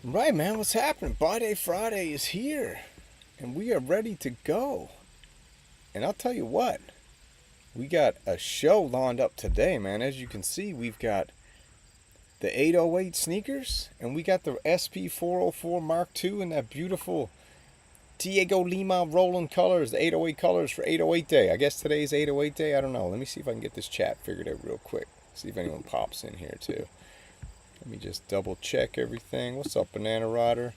Right, man, what's happening? Buyday Friday is here, and we are ready to go. And I'll tell you what, we got a show lined up today, man. As you can see, we've got the 808 sneakers, and we got the SP404 Mark II in that beautiful Diego Lima Roland colors, the 808 colors for 808 Day. I guess today's 808 Day. I don't know. Let me see if I can get this chat figured out real quick. See if anyone pops in here, too. Let me just double check everything. What's up, Banana Rider?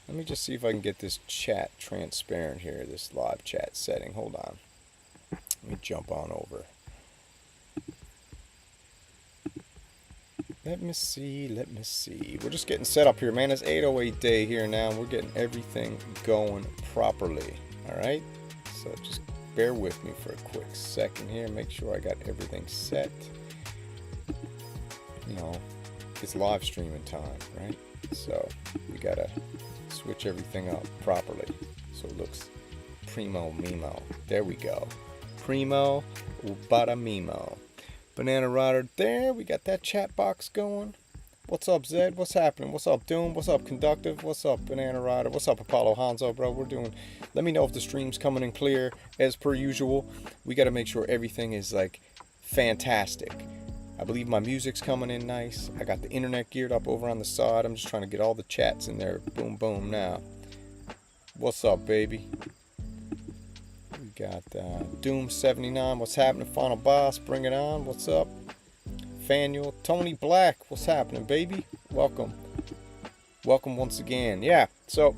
Let me just see if I can get this chat transparent here, this live chat setting. Hold on. Let me jump on over. Let me see. We're just getting set up here, man. It's 808 Day here now. We're getting everything going properly. Alright? So just bear with me for a quick second here. Make sure I got everything set. You know, it's live streaming time, right? So we gotta switch everything up properly so it looks primo mimo. There we go. Primo ubada mimo. Banana Rider, there we got that chat box going. What's up, Zed? What's happening? What's up, Doom? What's up, Conductive? What's up, Banana Rider? What's up, Apollo Hanzo, bro? We're doing, let me know if the stream's coming in clear as per usual. We gotta make sure everything is like fantastic. I believe my music's coming in nice. I got the internet geared up over on the side. I'm just trying to get all the chats in there. Boom, boom now. What's up, baby? We got Doom79. What's happening? Final Boss, bring it on. What's up? Fanuel. Tony Black. What's happening, baby? Welcome. Welcome once again. Yeah, so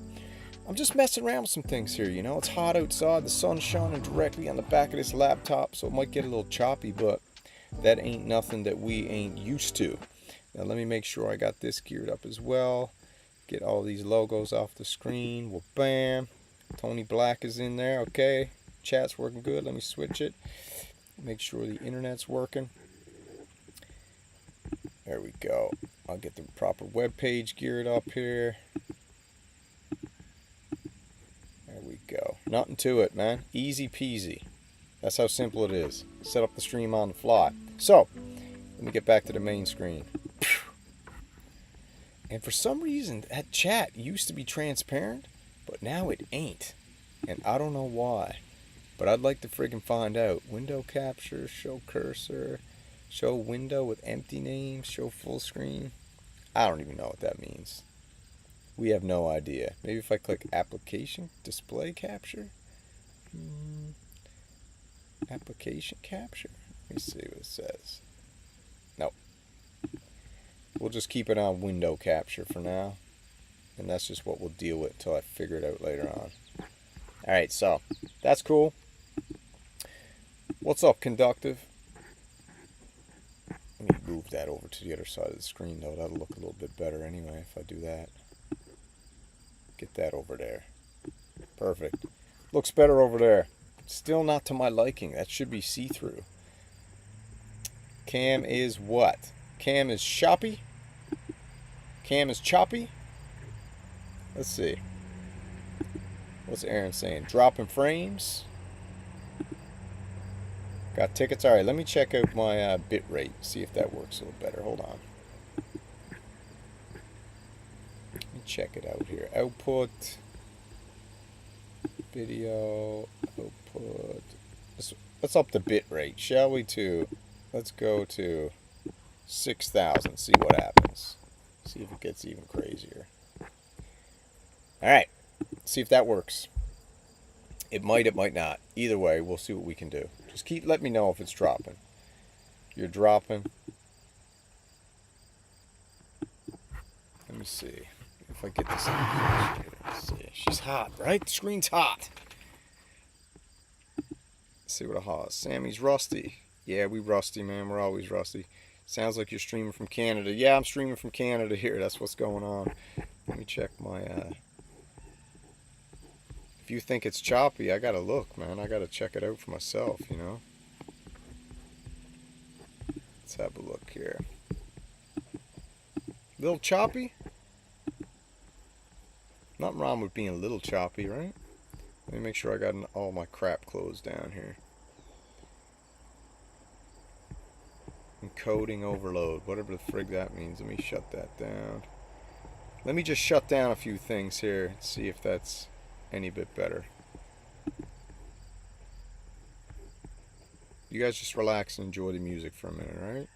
I'm just messing around with some things here, you know. It's hot outside. The sun's shining directly on the back of this laptop, so it might get a little choppy, but that ain't nothing that we ain't used to. Now let me make sure I got this geared up as well. Get all these logos off the screen. Well, bam. Tony Black is in there. Okay. Chat's working good. Let me switch it. Make sure the internet's working. There we go. I'll get the proper web page geared up here. There we go. Nothing to it, man. Easy peasy. That's how simple it is. Set up the stream on the fly. So, let me get back to the main screen. And for some reason, that chat used to be transparent, but now it ain't. And I don't know why. But I'd like to friggin' find out. Window capture, show cursor, show window with empty name, show full screen. I don't even know what that means. We have no idea. Maybe if I click application, display capture? Application capture? Let me see what it says. Nope. We'll just keep it on window capture for now. And that's just what we'll deal with until I figure it out later on. Alright, so that's cool. What's up, Conductive? Let me move that over to the other side of the screen, though. That'll look a little bit better anyway if I do that. Get that over there. Perfect. Looks better over there. Still not to my liking. That should be see-through. Cam is what? Cam is choppy? Cam is choppy? Let's see. What's Aaron saying? Dropping frames? Got tickets? Alright, let me check out my bit rate. See if that works a little better. Hold on. Let me check it out here. Output. Video. Output. Let's up the bit rate, shall we, let's go to 6,000. See what happens. See if it gets even crazier. Alright. See if that works. It might not. Either way, we'll see what we can do. Just let me know if it's dropping. You're dropping. Let me see. If I get this on. Let's see. She's hot, right? The screen's hot. Let's see what a hot. Sammy's rusty. Yeah, we rusty, man. We're always rusty. Sounds like you're streaming from Canada. Yeah, I'm streaming from Canada here. That's what's going on. Let me check my if you think it's choppy, I gotta look, man. I gotta check it out for myself, you know. Let's have a look here. Little choppy? Nothing wrong with being a little choppy, right? Let me make sure I got all my crap closed down here. Encoding overload, whatever the frig that means. Let me shut that down. Let me just shut down a few things here and see if that's any bit better. You guys just relax and enjoy the music for a minute, alright?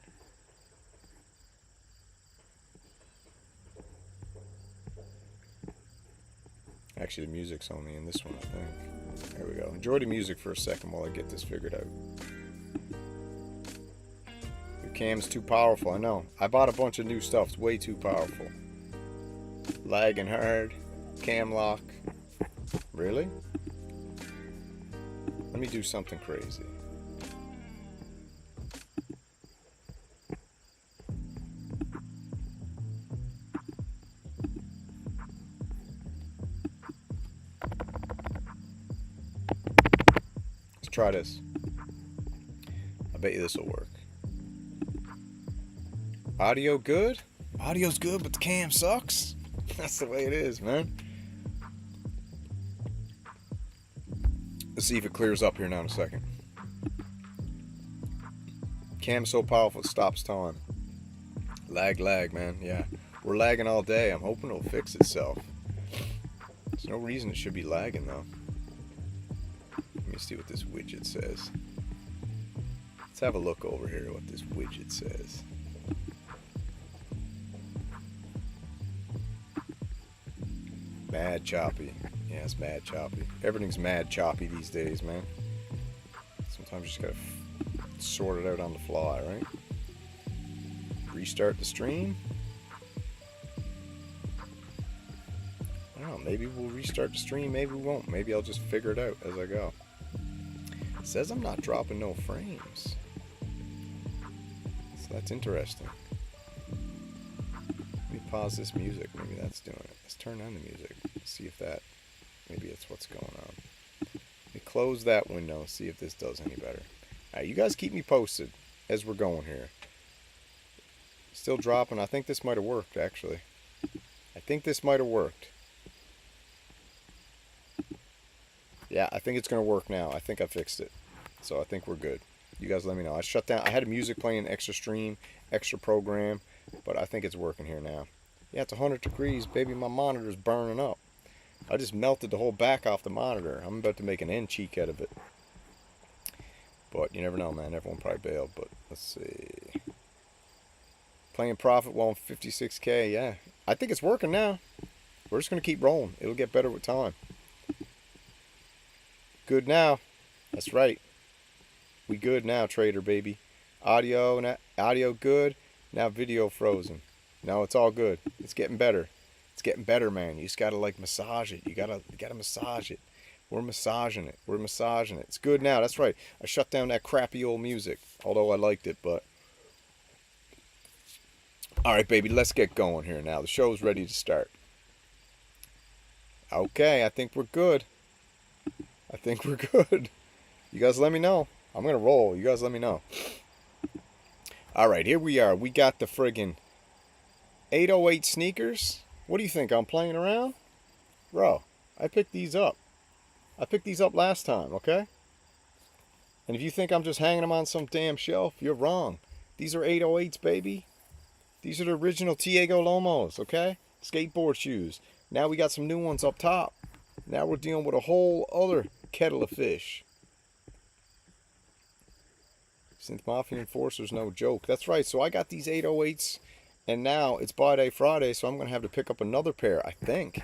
Actually, the music's only in this one, I think. There we go. Enjoy the music for a second while I get this figured out. Your cam's too powerful, I know. I bought a bunch of new stuff. It's way too powerful. Lagging hard. Cam lock. Really? Let me do something crazy. Let's try this. I bet you this will work. Audio good? Audio's good, but the cam sucks. That's the way it is, man. Let's see if it clears up here now in a second. Cam's so powerful it stops time. Lag, man. Yeah, we're lagging all day. I'm hoping it'll fix itself. There's no reason it should be lagging though. Let me see what this widget says. Let's have a look over here at what this widget says. Mad choppy. Yeah, it's mad choppy. Everything's mad choppy these days, man. Sometimes you just gotta sort it out on the fly, right? Restart the stream. I don't know, maybe we'll restart the stream, maybe we won't. Maybe I'll just figure it out as I go. It says I'm not dropping no frames. So that's interesting. Let me pause this music, maybe that's doing it. Let's turn on the music, see if that, maybe it's what's going on. Let me close that window, see if this does any better. Alright, you guys keep me posted as we're going here. Still dropping. I think this might have worked, actually. I think this might have worked. Yeah, I think it's going to work now. I think I fixed it. So I think we're good. You guys let me know. I shut down. I had music playing, extra stream, extra program, but I think it's working here now. Yeah, it's 100 degrees, baby. My monitor's burning up. I just melted the whole back off the monitor. I'm about to make an end cheek out of it. But you never know, man. Everyone probably bailed, but let's see. Playing profit while on 56K, yeah. I think it's working now. We're just going to keep rolling. It'll get better with time. Good now. That's right. We good now, trader, baby. Audio good. Now video frozen. No, it's all good. It's getting better. It's getting better, man. You just got to like massage it. You got to massage it. We're massaging it. We're massaging it. It's good now. That's right. I shut down that crappy old music. Although I liked it, but... Alright, baby. Let's get going here now. The show's ready to start. Okay, I think we're good. I think we're good. You guys let me know. I'm going to roll. You guys let me know. Alright, here we are. We got the friggin' 808 sneakers. What do you think? I'm playing around? Bro, I picked these up. I picked these up last time, okay? And if you think I'm just hanging them on some damn shelf, you're wrong. These are 808s, baby. These are the original Tiago Lomos, okay? Skateboard shoes. Now we got some new ones up top. Now we're dealing with a whole other kettle of fish. Synth Mafia Enforcer's no joke. That's right, so I got these 808s, and now it's Buyday Friday, so I'm going to have to pick up another pair, I think.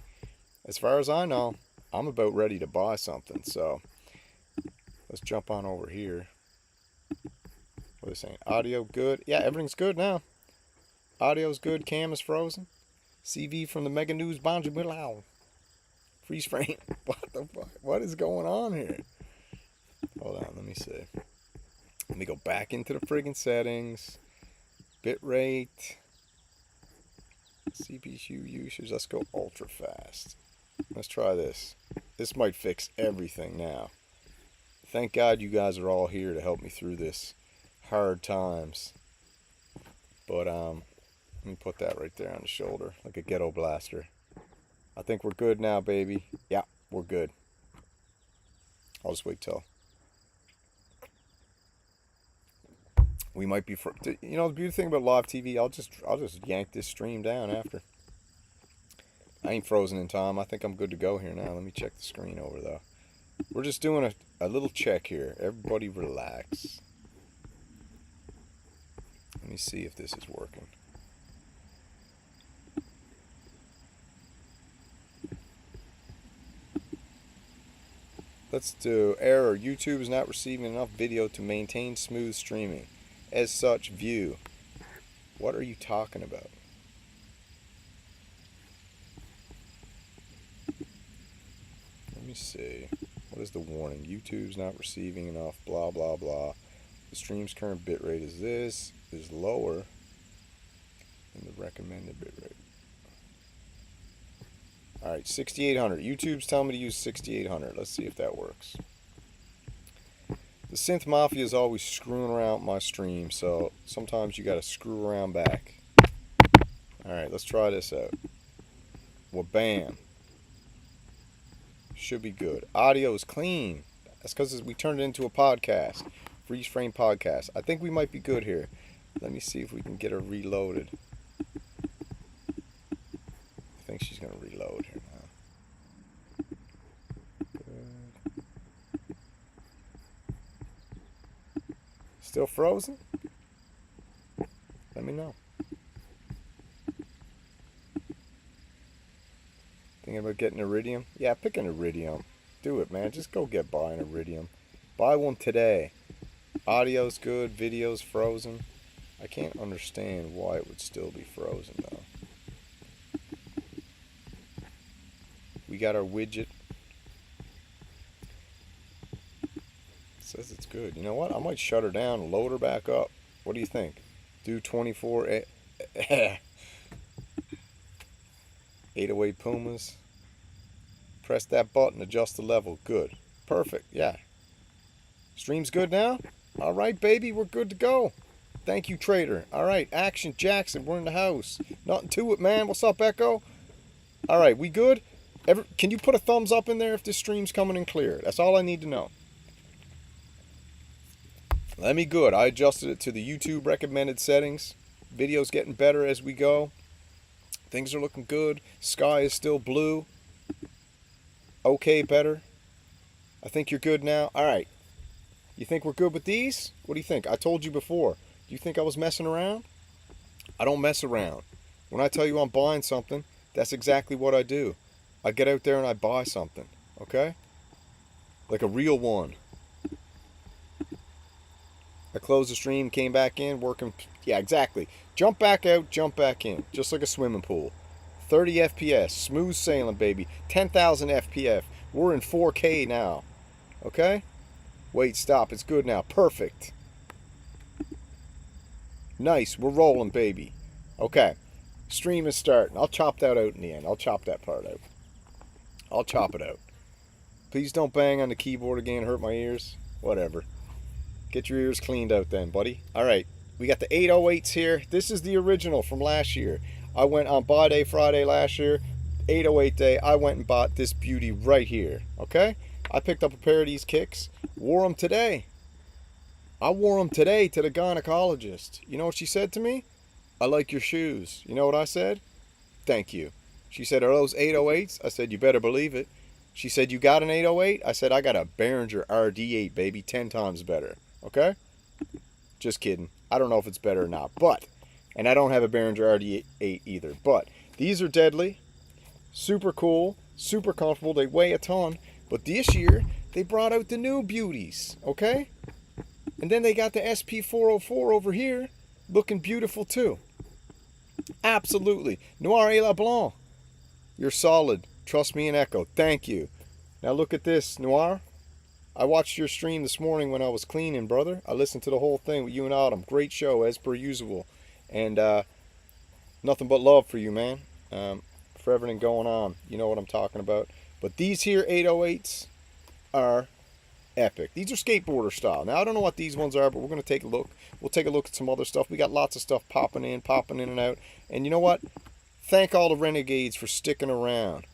As far as I know, I'm about ready to buy something, so let's jump on over here. What are they saying? Audio good? Yeah, everything's good now. Audio's good, cam is frozen. CV from the Mega News Bonji Bilal. Freeze frame. What the fuck? What is going on here? Hold on, let me see. Let me go back into the friggin' settings. Bitrate. CPU usage. Let's go ultra fast. Let's try this. This might fix everything now. Thank God you guys are all here to help me through this hard times. But let me put that right there on the shoulder like a ghetto blaster. I think we're good now, baby. Yeah, we're good. I'll just wait till we might be. You know the beauty thing about live TV, I'll just yank this stream down after. I ain't frozen in time. I think I'm good to go here now. Let me check the screen over, though. We're just doing a little check here. Everybody relax. Let me see if this is working. Let's do error. YouTube is not receiving enough video to maintain smooth streaming. As such, view. What are you talking about? Let me see. What is the warning? YouTube's not receiving enough, blah, blah, blah. The stream's current bitrate is this, is lower than the recommended bitrate. Alright, 6800. YouTube's telling me to use 6800. Let's see if that works. The Synth Mafia is always screwing around my stream, so sometimes you gotta screw around back. Alright, let's try this out. Well, bam. Should be good. Audio is clean. That's because we turned it into a podcast. Freeze frame podcast. I think we might be good here. Let me see if we can get her reloaded. I think she's going to reload here now. Good. Still frozen? Let me know. Thinking about getting Iridium? Yeah, pick an Iridium. Do it, man. Just go buy an Iridium. Buy one today. Audio's good, video's frozen. I can't understand why it would still be frozen, though. We got our widget. It says it's good. You know what? I might shut her down and load her back up. What do you think? Do 24... 808 Pumas. Press that button, adjust the level. Good. Perfect. Yeah. Stream's good now? Alright, baby. We're good to go. Thank you, Trader. Alright, Action Jackson. We're in the house. Nothing to it, man. What's up, Echo? Alright, we good? Can you put a thumbs up in there if this stream's coming in clear? That's all I need to know. Let me good. I adjusted it to the YouTube recommended settings. Video's getting better as we go. Things are looking good. Sky is still blue. Okay, better. I think you're good now. Alright. You think we're good with these? What do you think? I told you before. Do you think I was messing around? I don't mess around. When I tell you I'm buying something, that's exactly what I do. I get out there and I buy something. Okay? Like a real one. I closed the stream, came back in, working. Yeah, exactly. Jump back out, jump back in. Just like a swimming pool. 30 FPS. Smooth sailing, baby. 10,000 FPS. We're in 4K now. Okay? Wait, stop. It's good now. Perfect. Nice. We're rolling, baby. Okay. Stream is starting. I'll chop that out in the end. I'll chop that part out. I'll chop it out. Please don't bang on the keyboard again. Hurt my ears. Whatever. Get your ears cleaned out then, buddy. Alright. We got the 808s here. This is the original from last year. I went on Buyday Friday last year. 808 day. I went and bought this beauty right here. Okay? I picked up a pair of these kicks. Wore them today. I wore them today to the gynecologist. You know what she said to me? I like your shoes. You know what I said? Thank you. She said, are those 808s? I said, you better believe it. She said, you got an 808? I said, I got a Behringer RD8, baby. 10 times better. Okay? Just kidding. I don't know if it's better or not. But, and I don't have a Behringer RD8 either. But, these are deadly. Super cool. Super comfortable. They weigh a ton. But this year, they brought out the new beauties. Okay? And then they got the SP404 over here. Looking beautiful too. Absolutely. Noir et la Blanc. You're solid. Trust me and Echo. Thank you. Now look at this, Noir. I watched your stream this morning when I was cleaning, brother. I listened to the whole thing with you and Autumn. Great show, as per usual. And nothing but love for you, man. For everything going on. You know what I'm talking about. But these here 808s are epic. These are skateboarder style. Now, I don't know what these ones are, but we're going to take a look. We'll take a look at some other stuff. We got lots of stuff popping in and out. And you know what? Thank all the renegades for sticking around.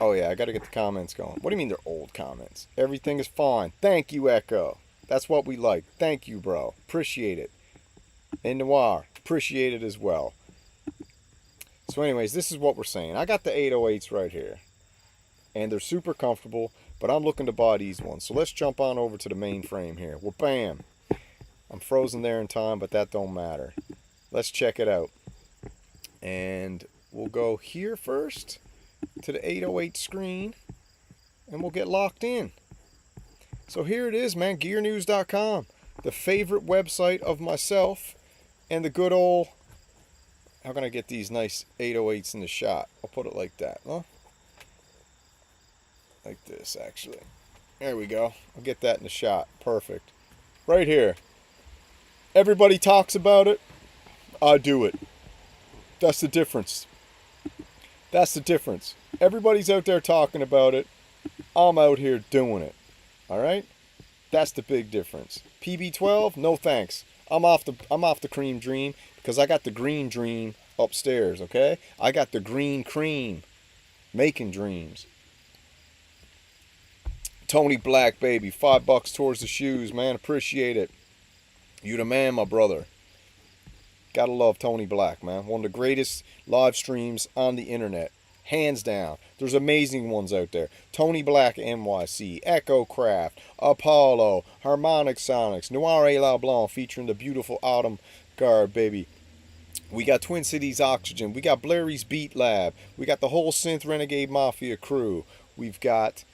Oh, yeah, I got to get the comments going. What do you mean they're old comments? Everything is fine. Thank you, Echo. That's what we like. Thank you, bro. Appreciate it. And Noir, appreciate it as well. So anyways, this is what we're saying. I got the 808s right here. And they're super comfortable, but I'm looking to buy these ones. So let's jump on over to the main frame here. Well, bam. I'm frozen there in time, but that don't matter. Let's check it out. And we'll go here first to the 808 screen, and we'll get locked in. So here it is, man, gearnews.com, the favorite website of myself and the good old, how can I get these nice 808s in the shot? I'll put it like that, huh? Like this, actually. There we go. I'll get that in the shot. Perfect. Right here. Everybody talks about it. I do it. That's the difference. That's the difference. Everybody's out there talking about it. I'm out here doing it. All right? That's the big difference. PB12, no thanks. I'm off the cream dream because I got the green dream upstairs, okay? I got the green cream making dreams. Tony Black, baby, $5 towards the shoes, man. Appreciate it. You the man, my brother. Gotta love Tony Black, man. One of the greatest live streams on the internet. Hands down. There's amazing ones out there. Tony Black NYC, Echo Craft, Apollo, Harmonic Sonics, Noir et La Blanc featuring the beautiful Autumn Guard, baby. We got Twin Cities Oxygen. We got Blairy's Beat Lab. We got the whole Synth Renegade Mafia crew. We've got...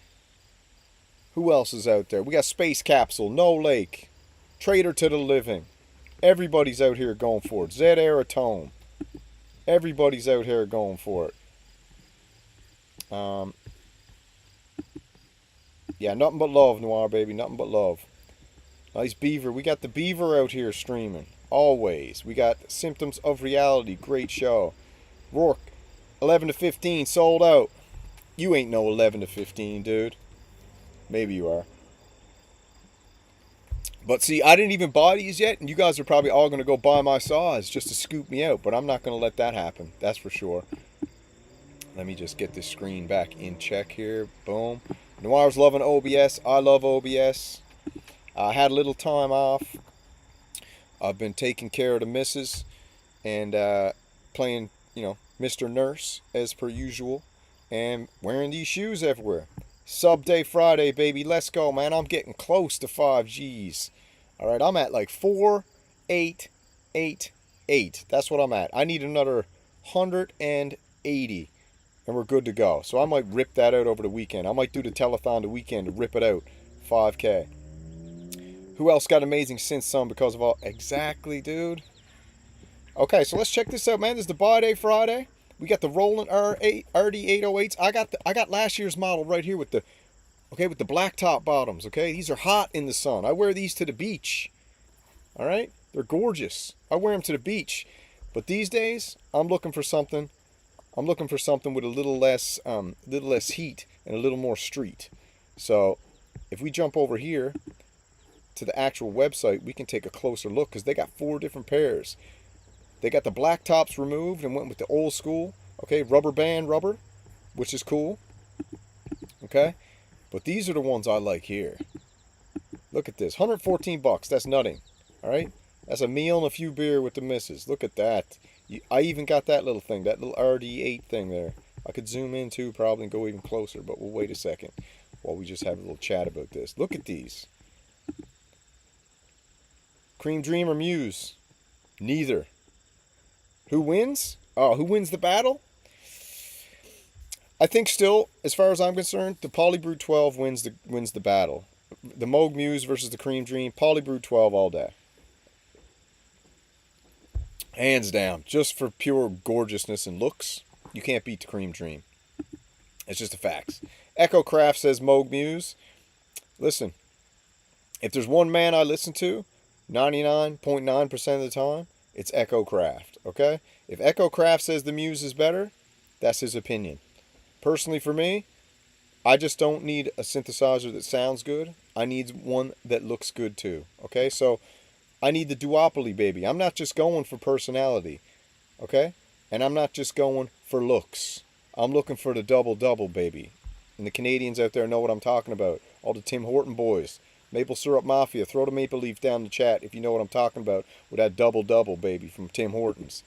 Who else is out there? We got Space Capsule, No Lake, Traitor to the Living. Everybody's out here going for it. Zed Aeratone. Everybody's out here going for it. Yeah, nothing but love, Noir, baby. Nothing but love. Nice Beaver. We got the Beaver out here streaming. Always. We got Symptoms of Reality. Great show. Rourke, 11 to 15, sold out. You ain't no 11 to 15, dude. Maybe you are. But see, I didn't even buy these yet, and you guys are probably all going to go buy my saws just to scoop me out, but I'm not going to let that happen. That's for sure. Let me just get this screen back in check here. Boom. Noir's loving OBS. I love OBS. I had a little time off. I've been taking care of the missus and playing, you know, Mr. Nurse as per usual, and wearing these shoes everywhere. Sub Day Friday, baby. Let's go, man. I'm getting close to 5 Gs. All right, I'm at like 4,888. That's what I'm at. I need another 180, and we're good to go. So I might rip that out over the weekend. I might do the telethon the weekend to rip it out. 5K. Who else got amazing synth some because of all... Exactly, dude. Okay, so let's check this out, man. This is the Buyday Friday. We got the Roland RD808s. I got last year's model right here with the black top bottoms, okay? These are hot in the sun. I wear these to the beach. All right? They're gorgeous. I wear them to the beach. But these days, I'm looking for something with a little less heat and a little more street. So, if we jump over here to the actual website, we can take a closer look because they got 4 different pairs. They got the black tops removed and went with the old school, okay, rubber band rubber, which is cool, okay? But these are the ones I like here. Look at this, $114, that's nutting, all right? That's a meal and a few beer with the missus. Look at that. I even got that little thing, that little RD8 thing there. I could zoom in too, probably, and go even closer, but we'll wait a second while we just have a little chat about this. Look at these. Cream Dream or Muse? Neither. Who wins? Oh, who wins the battle? I think still, as far as I'm concerned, the Polybrew 12 wins the battle. The Moog Muse versus the Cream Dream, Polybrew 12 all day. Hands down. Just for pure gorgeousness and looks, you can't beat the Cream Dream. It's just a fact. Echo Craft says Moog Muse. Listen, if there's one man I listen to, 99.9% of the time, it's Echo Craft, okay? If Echo Craft says the Muse is better, that's his opinion. Personally, for me, I just don't need a synthesizer that sounds good. I need one that looks good too, okay? So I need the duopoly, baby. I'm not just going for personality, okay? And I'm not just going for looks. I'm looking for the double-double, baby. And the Canadians out there know what I'm talking about. All the Tim Horton boys. Maple Syrup Mafia, throw the maple leaf down in the chat if you know what I'm talking about with that double-double, baby, from Tim Hortons.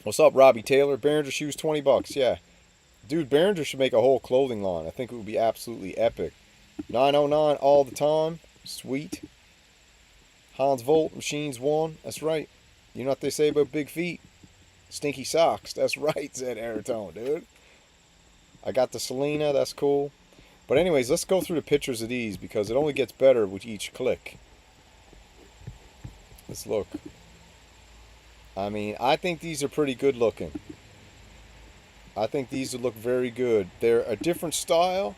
What's up, Robbie Taylor? Behringer shoes, 20 bucks. Yeah. Dude, Behringer should make a whole clothing line. I think it would be absolutely epic. 909 all the time. Sweet. Hans Volt, Machines 1. That's right. You know what they say about big feet? Stinky socks. That's right, said Aerotone, dude. I got the Selena. That's cool. But anyways, let's go through the pictures of these because it only gets better with each click. Let's look. I mean, I think these are pretty good looking. I think these would look very good. They're a different style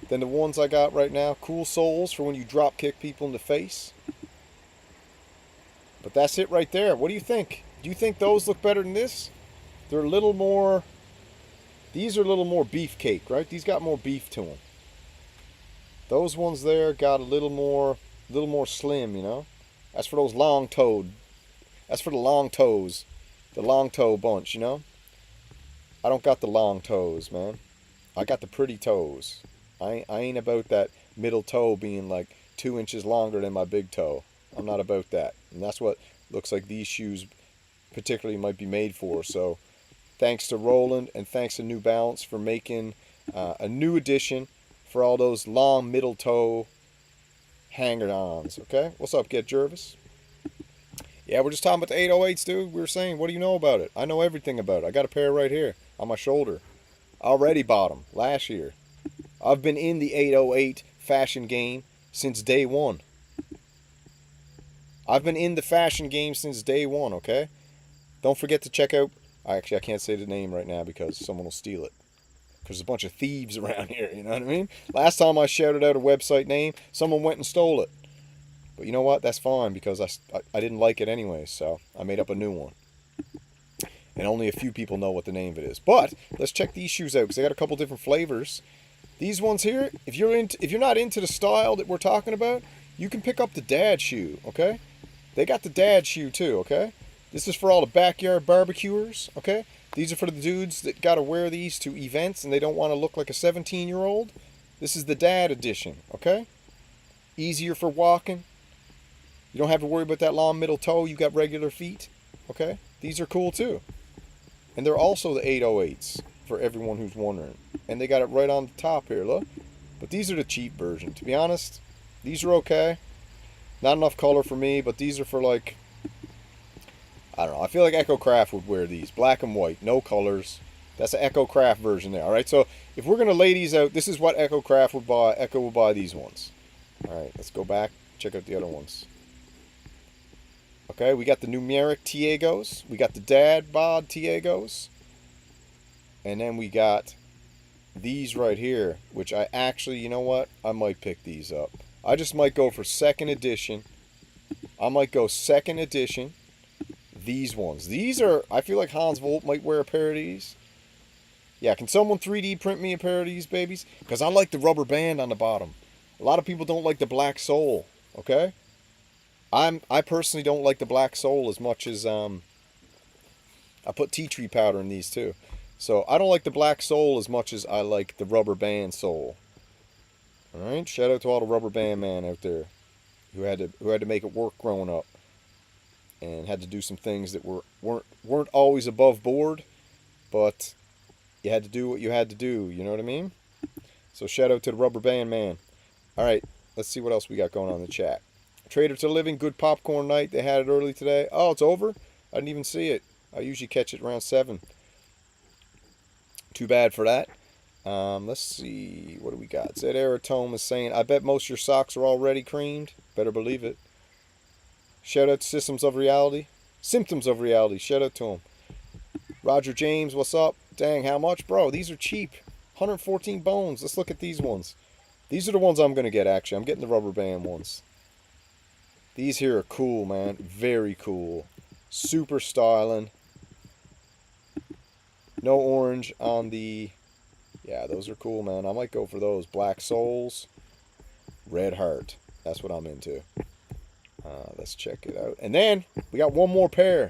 than the ones I got right now. Cool soles for when you drop kick people in the face. But that's it right there. What do you think? Do you think those look better than this? They're a little more... These are a little more beefcake, right? These got more beef to them. Those ones there got a little more slim, you know? That's for those long-toed. That's for the long toes. The long toe bunch, you know? I don't got the long toes, man. I got the pretty toes. I ain't about that middle toe being like 2 inches longer than my big toe. I'm not about that. And that's what looks like these shoes particularly might be made for. So thanks to Roland and thanks to New Balance for making a new edition for all those long middle toe hanger-ons. Okay? What's up, Get Jervis? Yeah, we're just talking about the 808s, dude. We were saying, what do you know about it? I know everything about it. I got a pair right here on my shoulder. I already bought them last year. I've been in the 808 fashion game since day one. I've been in the fashion game since day one, okay? Don't forget to check out... Actually, I can't say the name right now because someone will steal it. Because there's a bunch of thieves around here, you know what I mean? Last time I shouted out a website name, someone went and stole it. But you know what? That's fine because I didn't like it anyway, so I made up a new one. And only a few people know what the name of it is. But let's check these shoes out because they got a couple different flavors. These ones here, if you're not into the style that we're talking about, you can pick up the dad shoe, okay? They got the dad shoe too, okay? This is for all the backyard barbecuers, okay? These are for the dudes that got to wear these to events and they don't want to look like a 17-year-old. This is the dad edition, okay? Easier for walking. You don't have to worry about that long middle toe. You got regular feet. Okay? These are cool too. And they're also the 808s for everyone who's wondering. And they got it right on the top here, look. But these are the cheap version. To be honest, these are okay. Not enough color for me, but these are for like... I don't know. I feel like Echo Craft would wear these. Black and white. No colors. That's an Echo Craft version there. Alright, so if we're going to lay these out, this is what Echo Craft would buy. Echo will buy these ones. Alright, let's go back. Check out the other ones. Okay, we got the numeric Tiegos. We got the dad bod Tiegos. And then we got these right here, which I actually, you know what? I might pick these up. I just might go for second edition. I might go second edition. These ones. These are, I feel like Hans Volt might wear a pair of these. Yeah, can someone 3D print me a pair of these babies? Because I like the rubber band on the bottom. A lot of people don't like the black sole, okay? I personally don't like the black sole as much as I put tea tree powder in these too. So I don't like the black sole as much as I like the rubber band sole. Alright, shout out to all the rubber band man out there who had to make it work growing up. And had to do some things that weren't always above board, but you had to do what you had to do, you know what I mean? So shout out to the rubber band man. Alright, let's see what else we got going on in the chat. Trader to Living, good popcorn night. They had it early today. Oh, it's over? I didn't even see it. I usually catch it around 7. Too bad for that. Let's see. What do we got? Zed Aerotome is saying, I bet most of your socks are already creamed. Better believe it. Shout out to Systems of Reality. Symptoms of Reality. Shout out to him. Roger James, what's up? Dang, how much? Bro, these are cheap. 114 bones. Let's look at these ones. These are the ones I'm going to get, actually. I'm getting the rubber band ones. These here are cool, man. Very cool. Super styling. No orange on the... Yeah, those are cool, man. I might go for those. Black soles. Red heart. That's what I'm into. Let's check it out. And then, we got one more pair.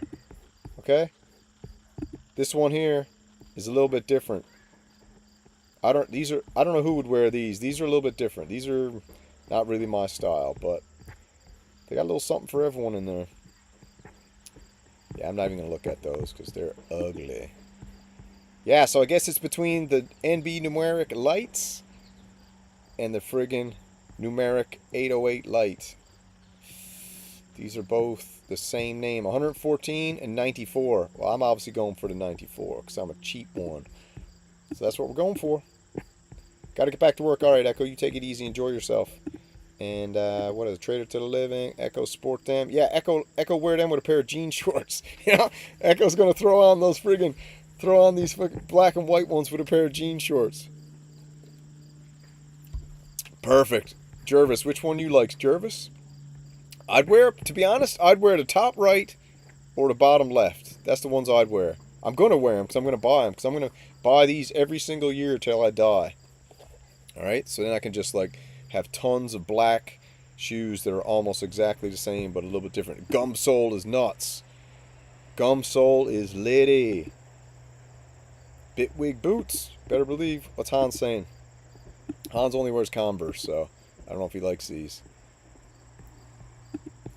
Okay? This one here is a little bit different. I don't know who would wear these. These are a little bit different. These are not really my style, but... They got a little something for everyone in there. Yeah, I'm not even going to look at those because they're ugly. Yeah, so I guess it's between the NB numeric lights and the friggin' numeric 808 light. These are both the same name, 114 and 94. Well, I'm obviously going for the 94 because I'm a cheap one. So that's what we're going for. Got to get back to work. All right, Echo, you take it easy. Enjoy yourself. And what is it? Trader to the Living. Echo sport them. Yeah, Echo wear them with a pair of jean shorts. You know, Echo's going to throw on those friggin', throw on these black and white ones with a pair of jean shorts. Perfect. Jervis, which one you like, Jervis? I'd wear, to be honest, I'd wear the top right or the bottom left. That's the ones I'd wear. I'm going to wear them because I'm going to buy them. Because I'm going to buy these every single year till I die. Alright, so then I can just like have tons of black shoes that are almost exactly the same but a little bit different. Gum sole is nuts. Gum sole is litty. Bitwig boots. Better believe. What's Hans saying? Hans only wears Converse, so I don't know if he likes these.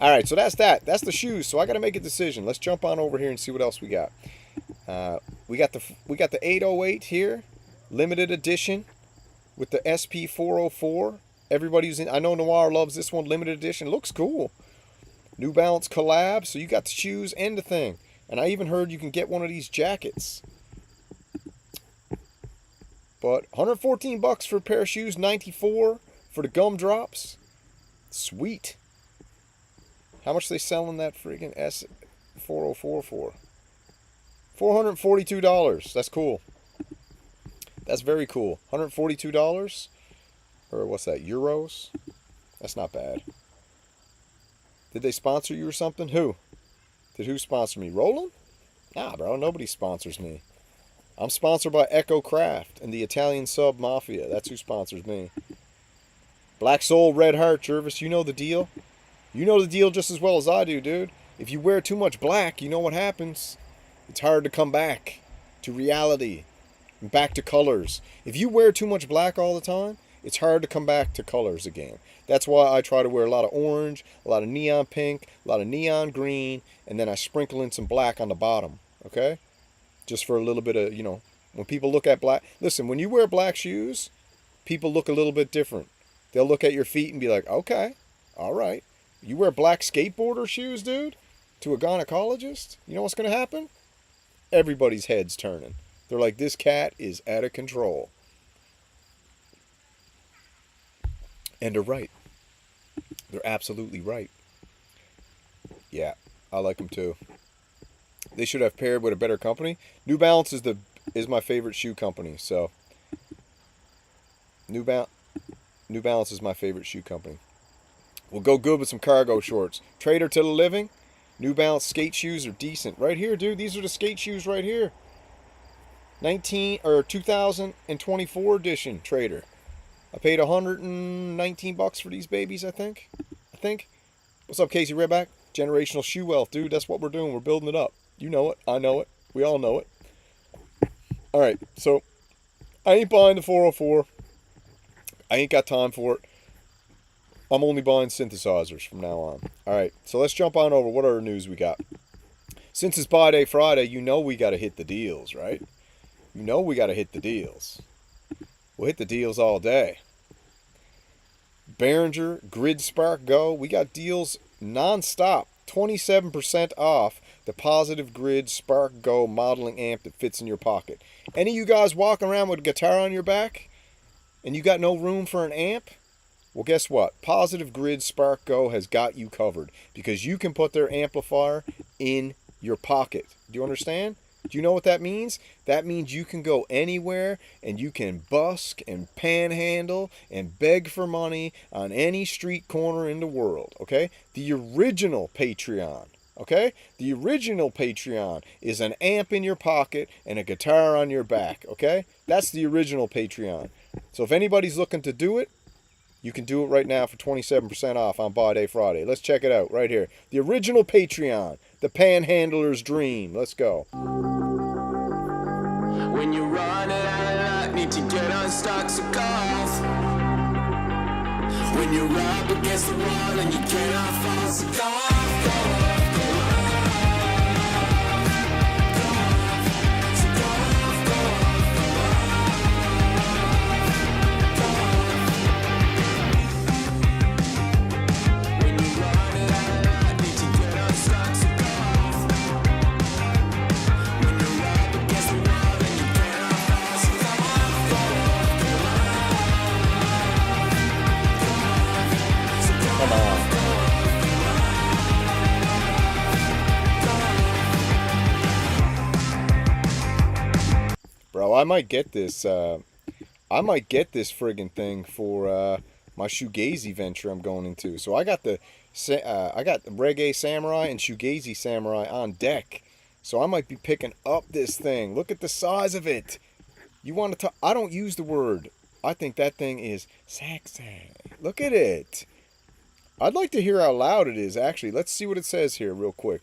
Alright, so that's that. That's the shoes. So I got to make a decision. Let's jump on over here and see what else we got. We got the 808 here, limited edition with the SP404. Everybody's in. I know Noir loves this one, limited edition. Looks cool. New Balance collab. So you got the shoes and the thing. And I even heard you can get one of these jackets. But 114 bucks for a pair of shoes, 94 for the gumdrops. Sweet. How much they selling that friggin' S404 for? $442. That's cool. That's very cool. $142? Or what's that, euros? That's not bad. Did they sponsor you or something? Who? Did who sponsor me? Roland? Nah, bro. Nobody sponsors me. I'm sponsored by Echo Craft and the Italian Sub Mafia. That's who sponsors me. Black Soul, Red Heart, Jervis. You know the deal. You know the deal just as well as I do, dude. If you wear too much black, you know what happens. It's hard to come back to reality. And back to colors. If you wear too much black all the time, it's hard to come back to colors again. That's why I try to wear a lot of orange, a lot of neon pink, a lot of neon green, and then I sprinkle in some black on the bottom, okay? Just for a little bit of, you know, when people look at black. Listen, when you wear black shoes, people look a little bit different. They'll look at your feet and be like, okay, all right. You wear black skateboarder shoes, dude, to a gynecologist, you know what's going to happen? Everybody's head's turning. They're like, this cat is out of control. And they're right. They're absolutely right. Yeah, I like them too. They should have paired with a better company. New Balance is my favorite shoe company, so New Balance is my favorite shoe company. We'll go good with some cargo shorts. Trader to the Living. New Balance skate shoes are decent. Right here, dude. These are the skate shoes right here. 2024 edition Trader. I paid 119 bucks for these babies, I think. What's up, Casey Redback? Generational shoe wealth, dude. That's what we're doing. We're building it up. You know it. I know it. We all know it. All right. So I ain't buying the 404. I ain't got time for it. I'm only buying synthesizers from now on. All right. So let's jump on over. What other news we got? Since it's Buyday Friday, you know we got to hit the deals, right? You know we got to hit the deals. We'll hit the deals all day. Behringer Grid Spark Go. We got deals non-stop. 27% off the Positive Grid Spark Go modeling amp that fits in your pocket. Any of you guys walking around with a guitar on your back and you got no room for an amp? Well, guess what? Positive Grid Spark Go has got you covered because you can put their amplifier in your pocket. Do you understand? Do you know what that means? That means you can go anywhere and you can busk and panhandle and beg for money on any street corner in the world, okay? The original Patreon, okay? The original Patreon is an amp in your pocket and a guitar on your back, okay? That's the original Patreon. So if anybody's looking to do it, you can do it right now for 27% off on Buyday Friday. Let's check it out right here. The original Patreon, the Panhandler's Dream. Let's go. When you run out of luck, need to get unstuck, so golf. When you're up against the wall and you cannot fall, so go off, go off, go off. Bro, I might get this. I might get this friggin' thing for my shoegazy venture I'm going into. So I got the Reggae Samurai and Shoegazy Samurai on deck. So I might be picking up this thing. Look at the size of it. You want to talk? I don't use the word. I think that thing is sexy. Look at it. I'd like to hear how loud it is, actually. Let's see what it says here real quick.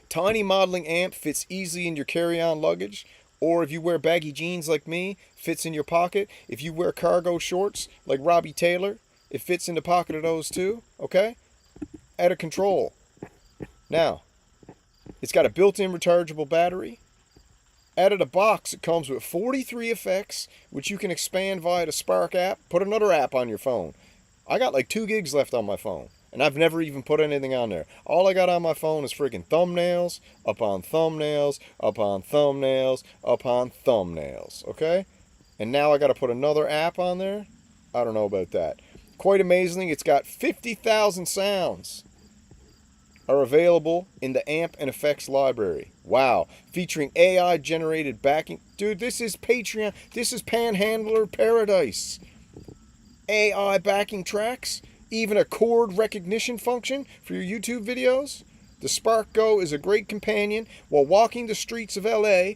Tiny modeling amp, fits easily in your carry-on luggage. Or if you wear baggy jeans like me, fits in your pocket. If you wear cargo shorts like Robbie Taylor, it fits in the pocket of those too. Okay? Out of control. Now, it's got a built-in rechargeable battery. Out of the box, it comes with 43 effects, which you can expand via the Spark app. Put another app on your phone. I got like 2 gigs left on my phone, and I've never even put anything on there. All I got on my phone is freaking thumbnails, upon thumbnails, upon thumbnails, upon thumbnails, okay? And now I got to put another app on there? I don't know about that. Quite amazingly, it's got 50,000 sounds are available in the amp and effects library. Wow. Featuring AI-generated backing. Dude, this is Patreon. This is Panhandler Paradise. AI backing tracks. Even a chord recognition function for your YouTube videos. The Spark Go is a great companion while walking the streets of LA.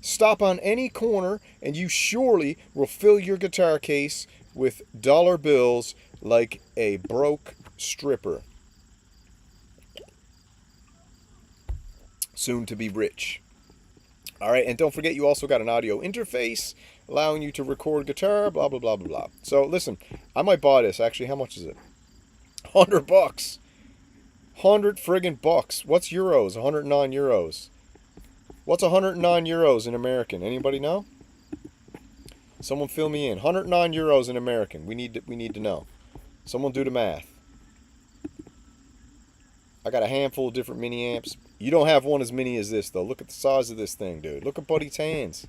Stop on any corner and you surely will fill your guitar case with dollar bills like a broke stripper. Soon to be rich. Alright, and don't forget you also got an audio interface allowing you to record guitar, blah, blah, blah, blah, blah. So, listen, I might buy this. Actually, how much is it? $100. 100 friggin' bucks. What's euros? 109 euros. What's 109 euros in American? Anybody know? Someone fill me in. 109 euros in American. We need to know. Someone do the math. I got a handful of different mini amps. You don't have one as many as this, though. Look at the size of this thing, dude. Look at Buddy's hands.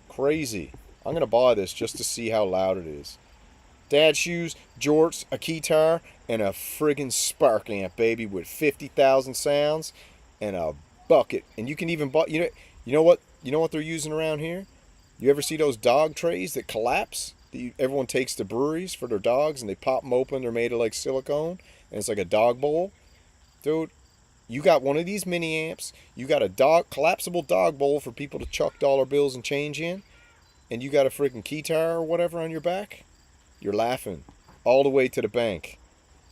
Crazy. I'm going to buy this just to see how loud it is. Dad shoes, jorts, a keytar, and a friggin' Spark amp, baby, with 50,000 sounds and a bucket. And you can even buy, you know what they're using around here? You ever see those dog trays that collapse? That everyone takes to breweries for their dogs and they pop them open. They're made of like silicone and it's like a dog bowl. Dude, you got one of these mini amps. You got a collapsible dog bowl for people to chuck dollar bills and change in. And you got a freaking keytar or whatever on your back. You're laughing all the way to the bank.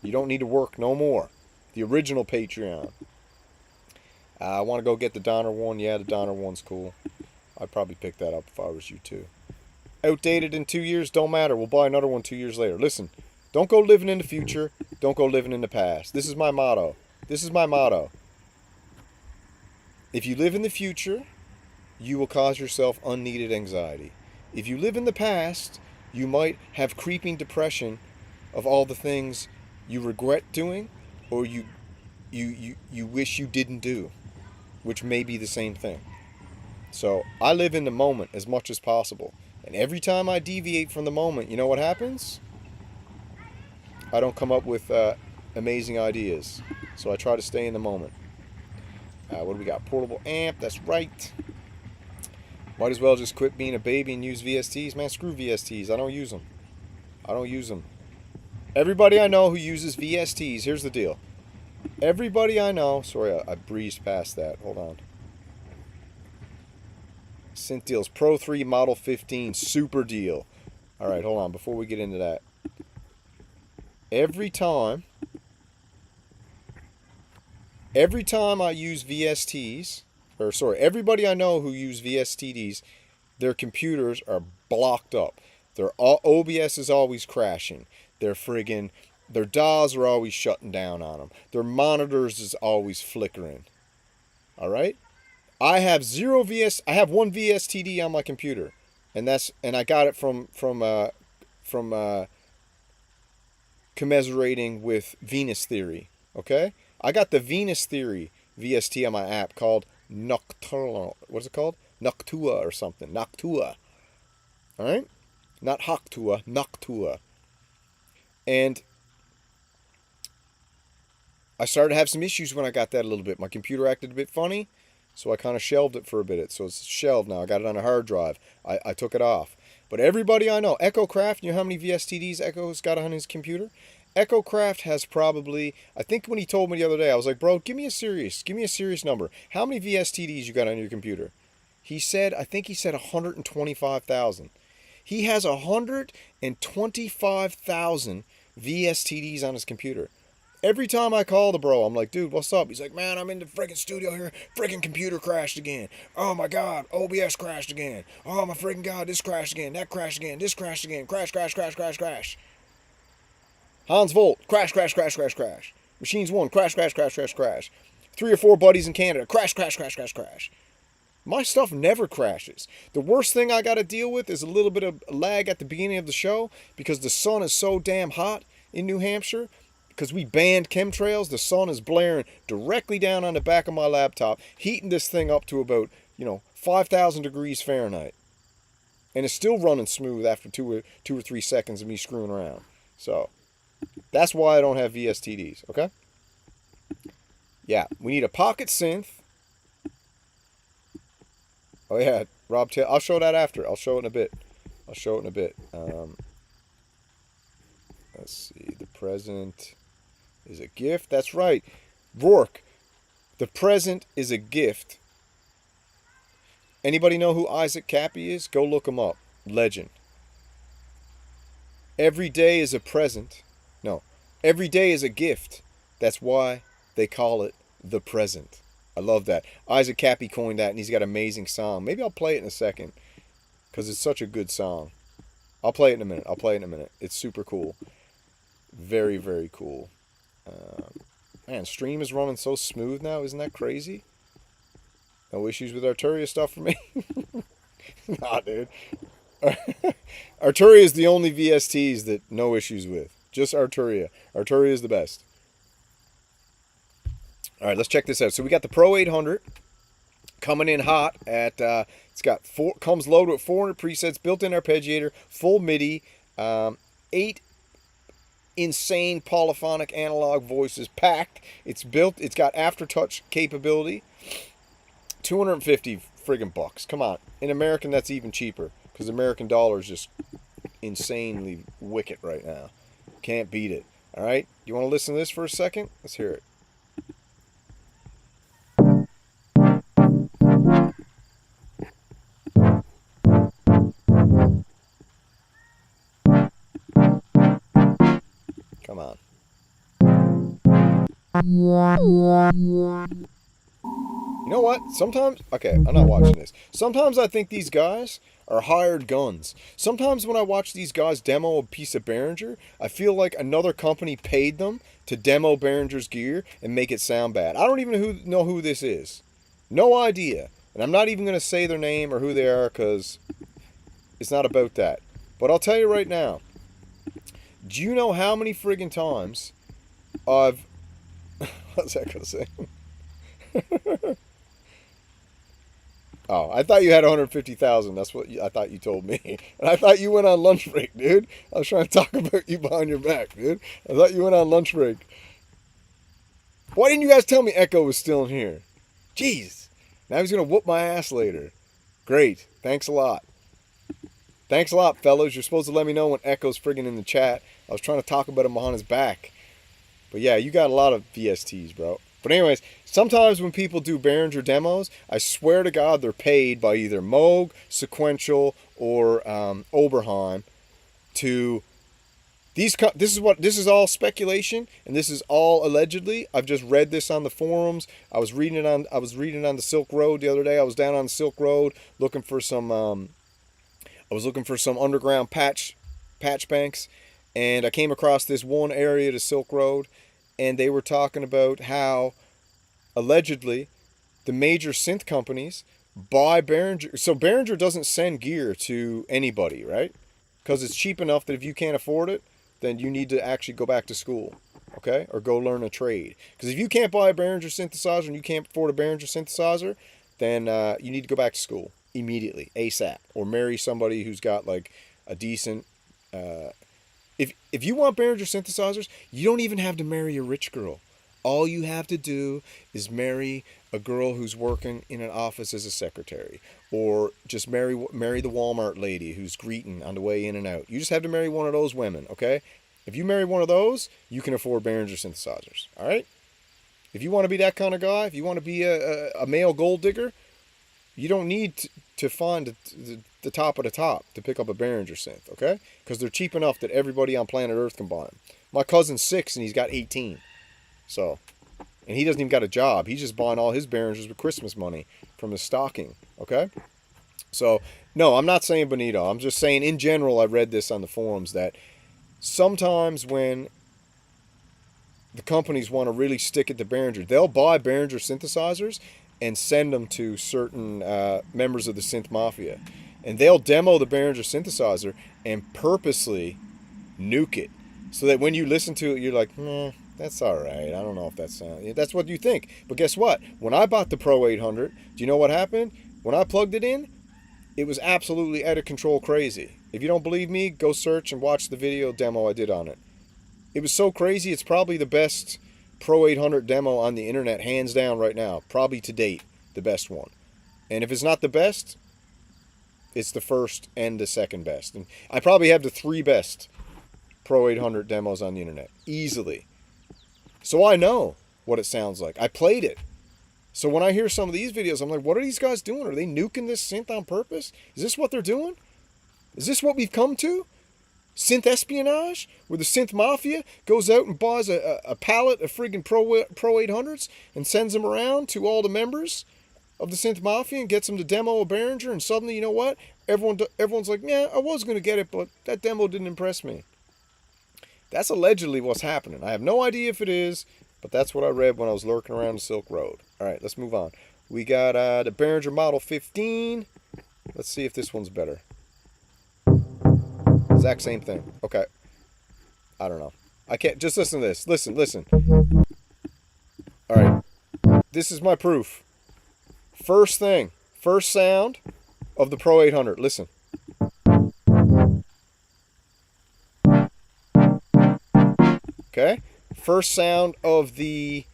You don't need to work no more. The original Patreon. I want to go get the Donner one. Yeah, the Donner one's cool. I'd probably pick that up if I was you too. Outdated in 2 years, don't matter. We'll buy another one 2 years later. Listen, don't go living in the future. Don't go living in the past. This is my motto. This is my motto. If you live in the future, you will cause yourself unneeded anxiety. If you live in the past, you might have creeping depression of all the things you regret doing or you wish you didn't do, which may be the same thing. So I live in the moment as much as possible. And every time I deviate from the moment, you know what happens? I don't come up with amazing ideas. So I try to stay in the moment. What do we got? Portable amp, that's right. Might as well just quit being a baby and use VSTs. Man, screw VSTs. I don't use them. I don't use them. Everybody I know who uses VSTs, here's the deal. Everybody I know, sorry, I breezed past that. Hold on. Synth deals. Pro 3 Model 15 super deal. Alright, hold on. Before we get into that. Every time I use VSTs, everybody I know who use VSTDs, their computers are blocked up. Their OBS is always crashing. Their DAWs are always shutting down on them. Their monitors is always flickering. Alright? I have I have one VSTD on my computer. And I got it from commiserating with Venus Theory. Okay? I got the Venus Theory VST on my app called Nocturnal. What's it called? Noctua or something. Noctua. Alright? Not Hoctua. Noctua. And I started to have some issues when I got that a little bit. My computer acted a bit funny. So I kind of shelved it for a bit. So it's shelved now. I got it on a hard drive. I took it off. But everybody I know, Echo Craft, you know how many VSTDs Echo's got on his computer? Echo Craft has probably, I think when he told me the other day, I was like, bro, give me a serious number. How many VSTDs you got on your computer? He said, I think he said 125,000. He has 125,000 VSTDs on his computer. Every time I call the bro, I'm like, dude, what's up? He's like, man, I'm in the freaking studio here. Freaking computer crashed again. Oh my God, OBS crashed again. Oh my freaking God, this crashed again. That crashed again. This crashed again. Crash, crash, crash, crash, crash. Hans Volt, crash, crash, crash, crash, crash. Machines 1, crash, crash, crash, crash, crash. 3 or 4 buddies in Canada, crash, crash, crash, crash, crash. My stuff never crashes. The worst thing I got to deal with is a little bit of lag at the beginning of the show because the sun is so damn hot in New Hampshire. Because we banned chemtrails, the sun is blaring directly down on the back of my laptop, heating this thing up to about, 5,000 degrees Fahrenheit. And it's still running smooth after 2 or 3 seconds of me screwing around. So, that's why I don't have VSTDs, okay? Yeah, we need a pocket synth. Oh yeah, Rob Taylor. I'll show that after. I'll show it in a bit. Let's see. The present is a gift. That's right. Rourke. The present is a gift. Anybody know who Isaac Cappy is? Go look him up. Legend. Every day is a present. No. Every day is a gift. That's why they call it the present. I love that. Isaac Cappy coined that, and he's got an amazing song. Maybe I'll play it in a second, because it's such a good song. I'll play it in a minute. It's super cool. Very, very cool. Man, stream is running so smooth now. Isn't that crazy? No issues with Arturia stuff for me? Nah, dude. Arturia is the only VSTs that no issues with. Just Arturia. Arturia is the best. All right, let's check this out. So we got the Pro 800 coming in hot at, comes loaded with 400 presets, built-in arpeggiator, full MIDI, 8 insane polyphonic analog voices packed. It's got aftertouch capability. 250 friggin' bucks. Come on. In American, that's even cheaper, because American dollar is just insanely wicked right now. Can't beat it. All right, you want to listen to this for a second? Let's hear it. Come on. You know what? Sometimes, okay, I'm not watching this. Sometimes I think these guys are hired guns. Sometimes when I watch these guys demo a piece of Behringer, I feel like another company paid them to demo Behringer's gear and make it sound bad. I don't even know who this is. No idea. And I'm not even going to say their name or who they are, because it's not about that. But I'll tell you right now. Do you know how many friggin' times I've... What's that going to say? Oh, I thought you had 150,000. That's what I thought you told me. And I thought you went on lunch break, dude. I was trying to talk about you behind your back, dude. I thought you went on lunch break. Why didn't you guys tell me Echo was still in here? Jeez. Now he's going to whoop my ass later. Great. Thanks a lot. Thanks a lot, fellas. You're supposed to let me know when Echo's friggin' in the chat. I was trying to talk about him behind his back. But yeah, you got a lot of VSTs, bro. But anyways, sometimes when people do Behringer demos, I swear to God they're paid by either Moog, Sequential, or Oberheim to... This is all speculation, and this is all allegedly. I've just read this on the forums. I was reading it on the Silk Road the other day. I was down on the Silk Road looking for some underground patch banks, and I came across this one area of the Silk Road, and they were talking about how allegedly the major synth companies buy Behringer. So Behringer doesn't send gear to anybody, right? Because it's cheap enough that if you can't afford it, then you need to actually go back to school, okay? Or go learn a trade. Because if you can't buy a Behringer synthesizer and you can't afford a Behringer synthesizer, then you need to go back to school immediately, ASAP. Or marry somebody who's got like a decent... If you want Behringer synthesizers, you don't even have to marry a rich girl. All you have to do is marry a girl who's working in an office as a secretary, or just marry the Walmart lady who's greeting on the way in and out. You just have to marry one of those women, okay? If you marry one of those, you can afford Behringer synthesizers, all right? If you want to be that kind of guy, if you want to be a male gold digger, you don't need to find the top of the top to pick up a Behringer synth, okay? Because they're cheap enough that everybody on planet Earth can buy them. My cousin's 6 and he's got 18. So, and he doesn't even got a job. He's just buying all his Behringers with Christmas money from his stocking, okay? So, no, I'm not saying Bonito. I'm just saying in general, I read this on the forums that sometimes when the companies want to really stick it to Behringer, they'll buy Behringer synthesizers and send them to certain members of the synth mafia. And they'll demo the Behringer synthesizer and purposely nuke it. So that when you listen to it, you're like, that's all right. I don't know if that sounds... That's what you think. But guess what? When I bought the Pro 800, do you know what happened? When I plugged it in, it was absolutely out of control crazy. If you don't believe me, go search and watch the video demo I did on it. It was so crazy, it's probably the best Pro 800 demo on the internet, hands down right now. Probably to date, the best one. And if it's not the best, it's the first and the second best. And I probably have the 3 best Pro 800 demos on the internet, easily. So I know what it sounds like. I played it. So when I hear some of these videos, I'm like, what are these guys doing? Are they nuking this synth on purpose? Is this what they're doing? Is this what we've come to? Synth espionage? Where the synth mafia goes out and buys a pallet of friggin' Pro 800s and sends them around to all the members of the synth mafia and gets them to demo a Behringer, and suddenly, you know what? Everyone's like, yeah, I was going to get it, but that demo didn't impress me. That's allegedly what's happening. I have no idea if it is, but that's what I read when I was lurking around the Silk Road. All right, let's move on. We got the Behringer Model 15. Let's see if this one's better. Exact same thing. Okay. I don't know. I can't... Just listen to this. Listen. All right. This is my proof. First thing. First sound of the Pro 800. Listen. Okay, first sound of the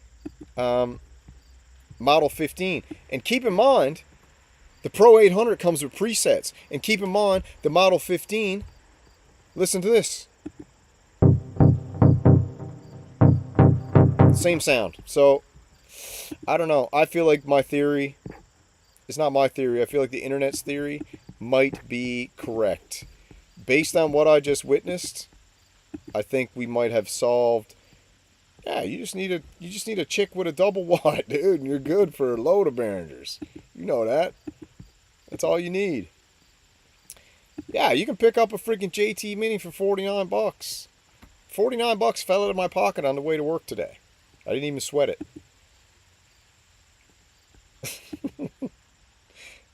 Model 15. And keep in mind, the Pro 800 comes with presets. And keep in mind, the Model 15, listen to this. Same sound. So, I don't know. I feel like my theory, it's not my theory, I feel like the internet's theory might be correct. Based on what I just witnessed, I think we might have solved. Yeah, you just need a chick with a double wide, dude, and you're good for a load of Behringers. You know that. That's all you need. Yeah, you can pick up a freaking JT Mini for $49. $49 fell out of my pocket on the way to work today. I didn't even sweat it.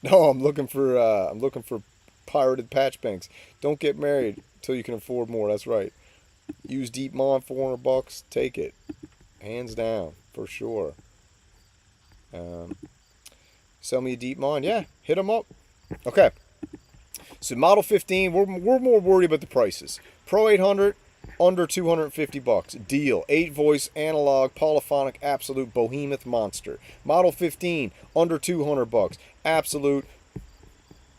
No, I'm looking for pirated patch banks. Don't get married till you can afford more. That's right. Use DeepMon, $400. Take it, hands down, for sure. Sell me a DeepMon. Yeah, hit them up. Okay. So Model 15, we're more worried about the prices. Pro 800, under $250. Deal. 8-voice analog polyphonic absolute behemoth monster. Model 15, under $200. Absolute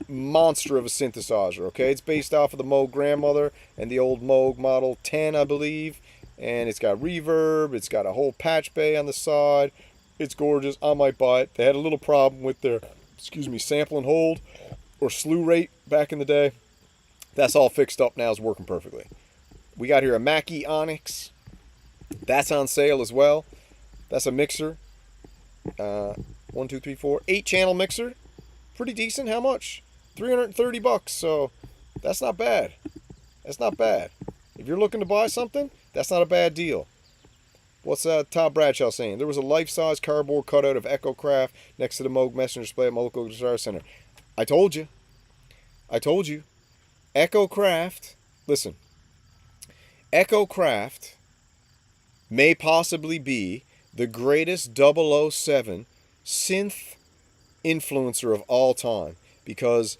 monster of a synthesizer. Okay, it's based off of the Moog grandmother and the old Moog Model 10, I believe. And it's got reverb. It's got a whole patch bay on the side. It's gorgeous. I might buy it. They had a little problem with their, sample and hold or slew rate back in the day. That's all fixed up now. It's working perfectly. We got here a Mackie Onyx. That's on sale as well. That's a mixer. 1, 2, 3, 4. 8-channel mixer. Pretty decent. How much? $330. So that's not bad. That's not bad. If you're looking to buy something, that's not a bad deal. What's Todd Bradshaw saying? There was a life-size cardboard cutout of Echo Craft next to the Moog Messenger display at my local Guitar Center. I told you. Echo Craft, listen. Echo Craft may possibly be the greatest 007 synth influencer of all time, because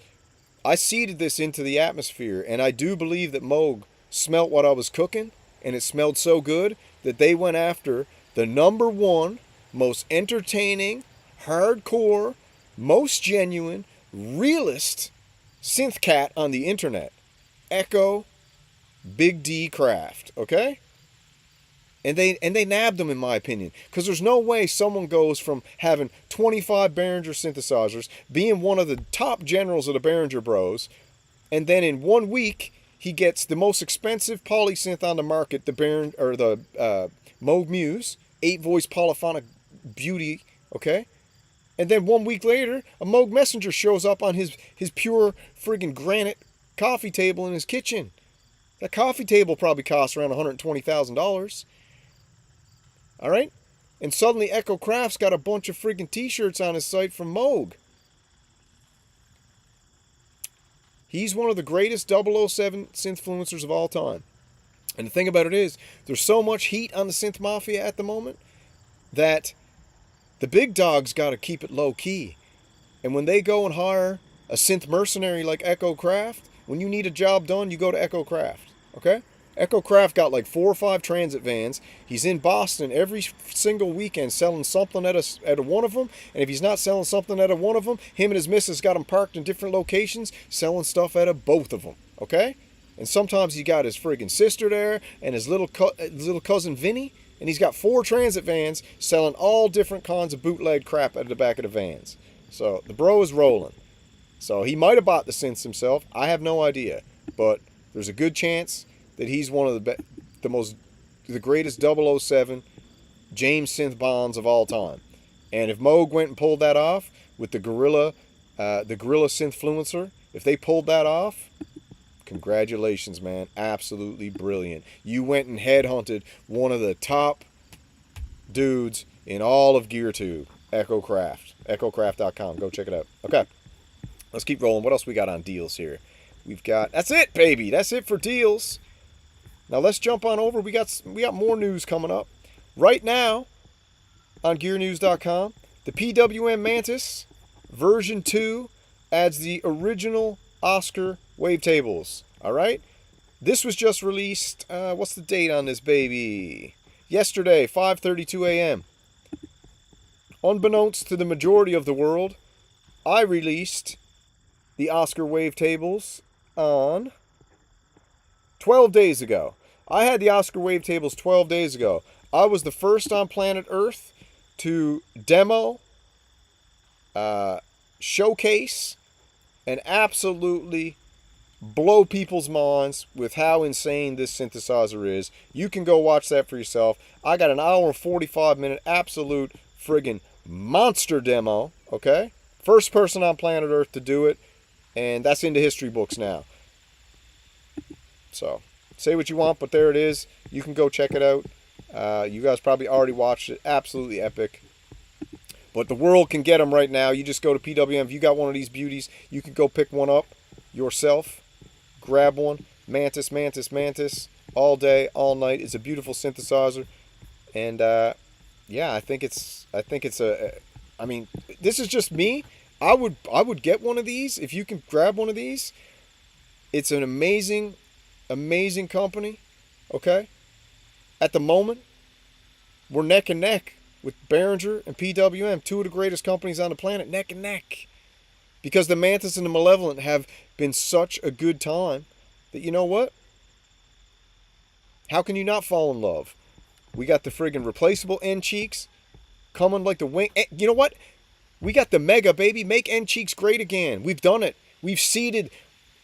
I seeded this into the atmosphere, and I do believe that Moog smelt what I was cooking, and it smelled so good that they went after the #1 most entertaining, hardcore, most genuine, realist synth cat on the internet. Echo Big D Craft, okay? And they nabbed them, in my opinion, because there's no way someone goes from having 25 Behringer synthesizers, being one of the top generals of the Behringer Bros, and then in 1 week he gets the most expensive polysynth on the market, the Moog Muse, 8-voice polyphonic beauty, okay? And then 1 week later, a Moog Messenger shows up on his pure friggin' granite coffee table in his kitchen. That coffee table probably costs around $120,000. All right? And suddenly Echo Craft's got a bunch of friggin' T-shirts on his site from Moog. He's one of the greatest 007 synthfluencers of all time. And the thing about it is, there's so much heat on the synth mafia at the moment that the big dogs got to keep it low key. And when they go and hire a synth mercenary like Echo Craft, when you need a job done, you go to Echo Craft. Okay? Echo Craft got like 4 or 5 transit vans. He's in Boston every single weekend selling something at one of them. And if he's not selling something at one of them, him and his missus got them parked in different locations selling stuff at both of them. Okay? And sometimes he got his friggin' sister there and his little cousin Vinny. And he's got 4 transit vans selling all different kinds of bootleg crap at the back of the vans. So the bro is rolling. So he might have bought the synths himself. I have no idea. But there's a good chance that he's one of the greatest 007 James synth bonds of all time. And if Moog went and pulled that off with the Gorilla Synthfluencer, if they pulled that off, congratulations, man. Absolutely brilliant. You went and headhunted one of the top dudes in all of GearTube, Echo Craft. EchoCraft.com. Go check it out. Okay. Let's keep rolling. What else we got on deals here? We've got... That's it, baby. That's it for deals. Now let's jump on over. We got more news coming up. Right now, on GearNews.com, the PWM Mantis version 2 adds the original Oscar wavetables. Alright? This was just released, what's the date on this baby? Yesterday, 5:32 a.m. Unbeknownst to the majority of the world, I released the Oscar wavetables on 12 days ago. I had the Oscar wavetables 12 days ago. I was the first on planet Earth to demo, showcase, and absolutely blow people's minds with how insane this synthesizer is. You can go watch that for yourself. I got an hour and 45-minute absolute friggin' monster demo, okay? First person on planet Earth to do it, and that's in the history books now. So, say what you want, but there it is. You can go check it out. You guys probably already watched it. Absolutely epic. But the world can get them right now. You just go to PWM. If you got one of these beauties, you can go pick one up yourself. Grab one. Mantis, Mantis, Mantis. All day, all night. It's a beautiful synthesizer. And, yeah, I think it's I mean, this is just me. I would get one of these. If you can grab one of these, it's an amazing company, okay? At the moment, we're neck and neck with Behringer and PWM, 2 of the greatest companies on the planet, neck and neck. Because the Mantis and the Malevolent have been such a good time that, you know what? How can you not fall in love? We got the friggin' replaceable end cheeks coming like the wing. You know what? We got the Mega, baby. Make end cheeks great again. We've done it. We've seeded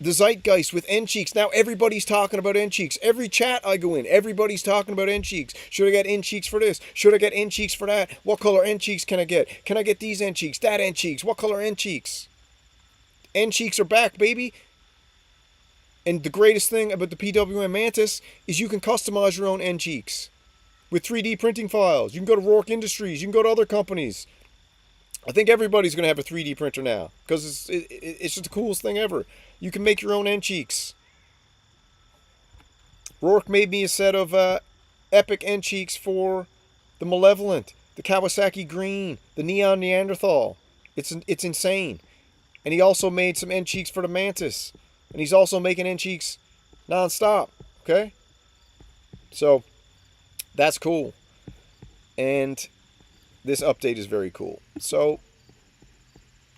the zeitgeist with end cheeks. Now everybody's talking about end cheeks. Every chat I go in, everybody's talking about end cheeks. Should I get end cheeks for this? Should I get end cheeks for that? What color end cheeks can I get? Can I get these end cheeks? That end cheeks? What color end cheeks? End cheeks are back, baby. And the greatest thing about the PWM Mantis is you can customize your own end cheeks with 3D printing files. You can go to Rourke Industries. You can go to other companies. I think everybody's going to have a 3D printer now because it's just the coolest thing ever. You can make your own end cheeks. Rourke made me a set of epic end cheeks for the Malevolent, the Kawasaki Green, the Neon Neanderthal. It's insane. And he also made some end cheeks for the Mantis. And he's also making end cheeks non-stop. Okay? So, that's cool. And this update is very cool. So,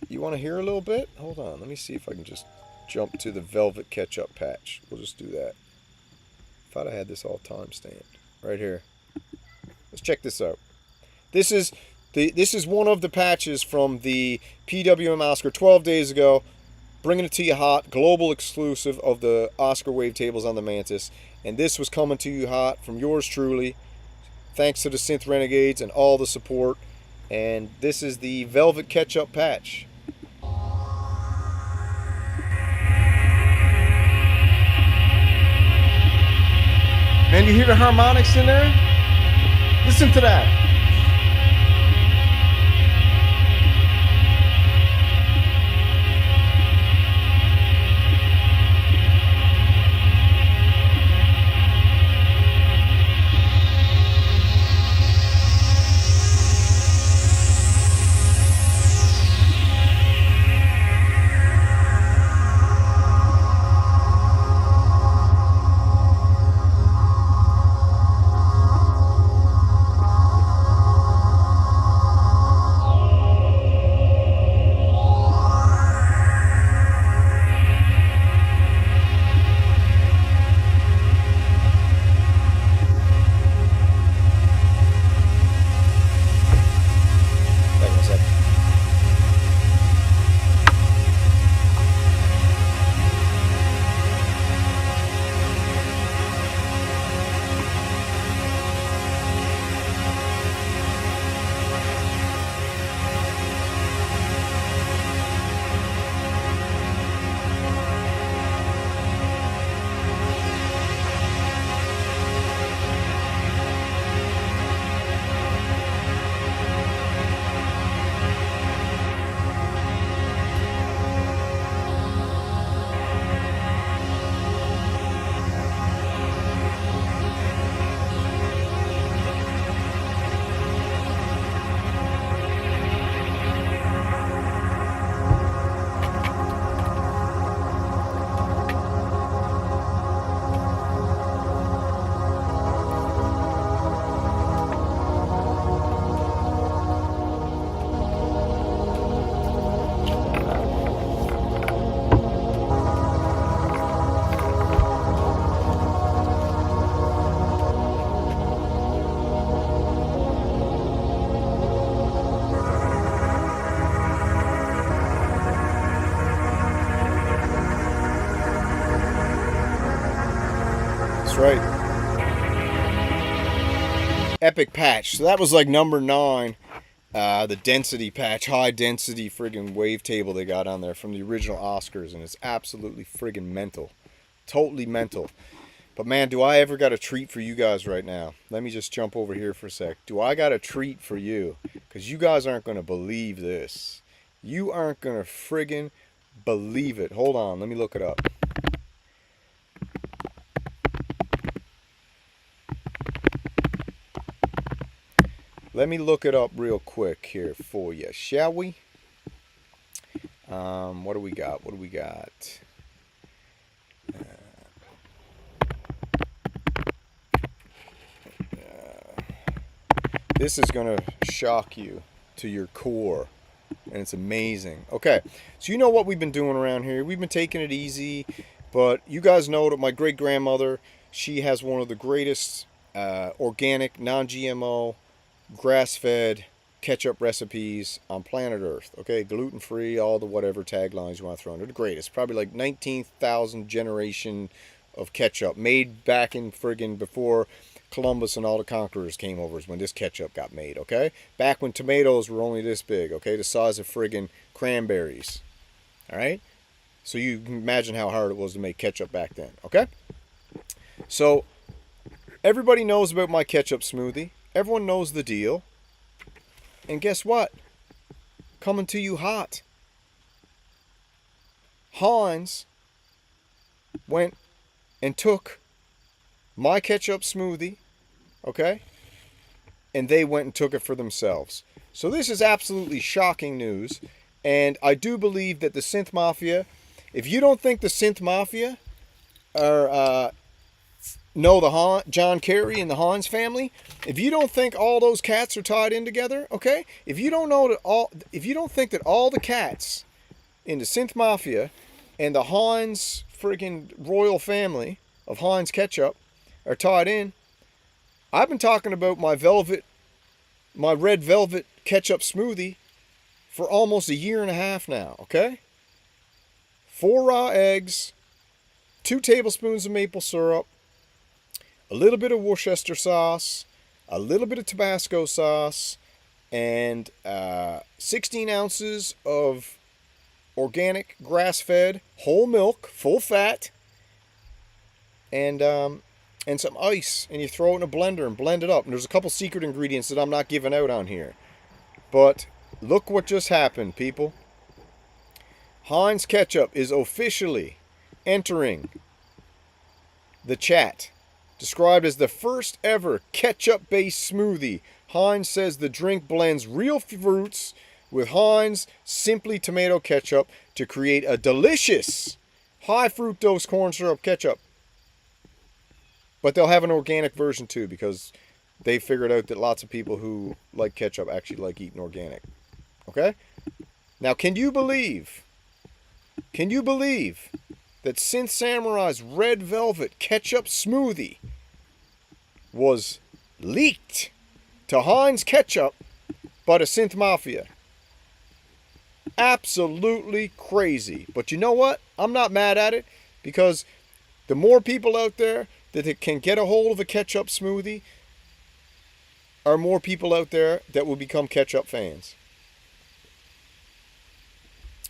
you want to hear a little bit? Hold on, let me see if I can just jump to the Velvet Ketchup patch. We'll just do that. Thought I had this all time-stamped. Right here. Let's check this out. This is one of the patches from the PWM Oscar 12 days ago. Bringing it to you hot. Global exclusive of the Oscar Wavetables on the Mantis. And this was coming to you hot from yours truly. Thanks to the Synth Renegades and all the support. And this is the Velvet Ketchup patch. Man, you hear the harmonics in there? Listen to that. Right. Epic patch. So that was like number 9. The density patch. High density friggin' wavetable they got on there from the original Oscars. And it's absolutely friggin' mental. Totally mental. But man, do I ever got a treat for you guys right now. Let me just jump over here for a sec. Do I got a treat for you? Because you guys aren't going to believe this. You aren't going to friggin' believe it. Hold on. Let me look it up. Let me look it up real quick here for you, shall we? What do we got? What do we got? This is going to shock you to your core, and it's amazing. Okay, so you know what we've been doing around here. We've been taking it easy, but you guys know that my great-grandmother, she has one of the greatest organic, non-GMO, grass-fed ketchup recipes on planet Earth. Okay, gluten-free, all the whatever taglines you want to throw in. They're the greatest. Probably like 19,000 generation of ketchup made back in friggin' before Columbus and all the conquerors came over is when this ketchup got made, okay? Back when tomatoes were only this big, okay? The size of friggin' cranberries, all right? So you can imagine how hard it was to make ketchup back then, okay? So everybody knows about my ketchup smoothie. Everyone knows the deal. And guess what? Coming to you hot. Heinz went and took my ketchup smoothie, okay? And they went and took it for themselves. So this is absolutely shocking news. And I do believe that the Synth Mafia, if you don't think the Synth Mafia are know the John Kerry and the Hans family, if you don't think all those cats are tied in together, okay? If you don't think that all the cats in the Synth Mafia and the Hans friggin' royal family of Hans Ketchup are tied in, I've been talking about my red velvet ketchup smoothie for almost a year and a half now, okay? 4 raw eggs, 2 tablespoons of maple syrup, a little bit of Worcester sauce, a little bit of Tabasco sauce, and 16 ounces of organic grass-fed whole milk, full fat, and some ice, and you throw it in a blender and blend it up. And there's a couple secret ingredients that I'm not giving out on here. But look what just happened, people. Hans Ketchup is officially entering the chat. Described as the first ever ketchup-based smoothie. Heinz says the drink blends real fruits with Heinz Simply Tomato Ketchup to create a delicious high fructose corn syrup ketchup. But they'll have an organic version too, because they figured out that lots of people who like ketchup actually like eating organic. Okay? Now, can you believe that Synth Samurai's Red Velvet Ketchup Smoothie was leaked to Heinz Ketchup by the Synth Mafia? Absolutely crazy. But you know what? I'm not mad at it, because the more people out there that can get a hold of a ketchup smoothie are more people out there that will become ketchup fans.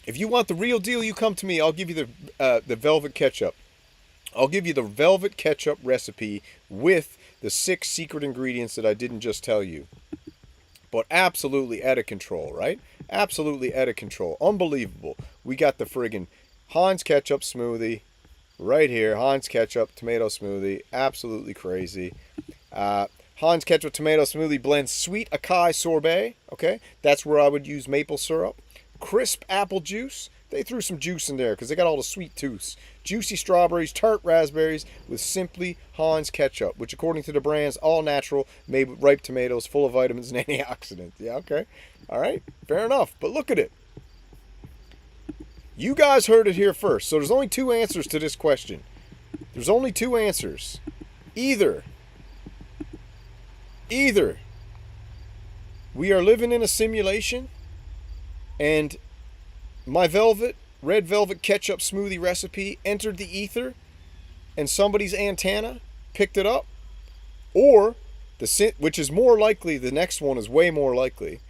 If you want the real deal, you come to me. I'll give you the velvet ketchup. I'll give you the velvet ketchup recipe with the 6 secret ingredients that I didn't just tell you. But absolutely out of control, right? Absolutely out of control. Unbelievable. We got the friggin' Heinz Ketchup smoothie right here. Heinz Ketchup tomato smoothie. Absolutely crazy. Heinz Ketchup tomato smoothie blends sweet acai sorbet. Okay? That's where I would use maple syrup. Crisp apple juice. They threw some juice in there because they got all the sweet tooths. Juicy strawberries, tart raspberries with simply Heinz Ketchup, which according to the brand's all natural, made with ripe tomatoes, full of vitamins and antioxidants. Yeah, okay. All right. Fair enough. But look at it. You guys heard it here first. So there's only 2 answers to this question. There's only 2 answers. Either we are living in a simulation and my red velvet ketchup smoothie recipe entered the ether and somebody's antenna picked it up, or which is more likely, the next one is way more likely,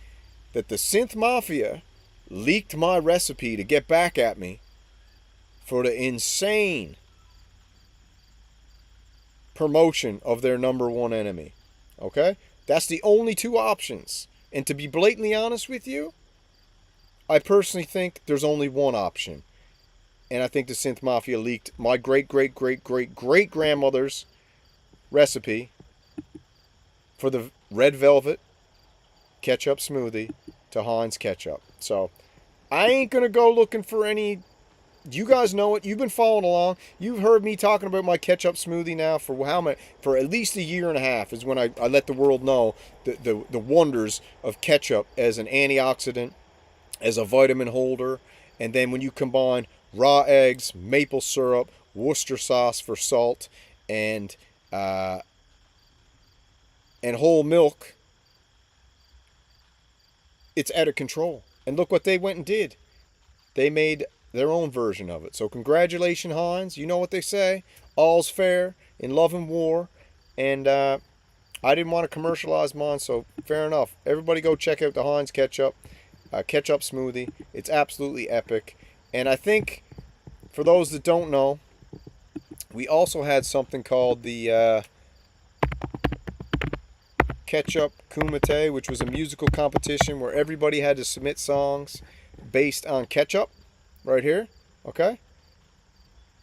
that the Synth Mafia leaked my recipe to get back at me for the insane promotion of their number one enemy. Okay? That's the only 2 options. And to be blatantly honest with you, I personally think there's only one option. And I think the Synth Mafia leaked my great-great-great-great-great-grandmother's recipe for the red velvet ketchup smoothie to Heinz Ketchup. So, I ain't going to go looking for any... You guys know it. You've been following along. You've heard me talking about my ketchup smoothie now for how many? For at least a year and a half is when I let the world know the wonders of ketchup as an antioxidant, as a vitamin holder, and then when you combine raw eggs, maple syrup, Worcester sauce for salt, and whole milk, it's out of control. And look what they went and did. They made their own version of it. So congratulations, Heinz. You know what they say. All's fair in love and war. And I didn't want to commercialize mine, so fair enough. Everybody go check out the Heinz Ketchup. Ketchup smoothie. It's absolutely epic. And I think, for those that don't know, we also had something called the Ketchup Kumite, which was a musical competition where everybody had to submit songs based on ketchup. Right here. Okay?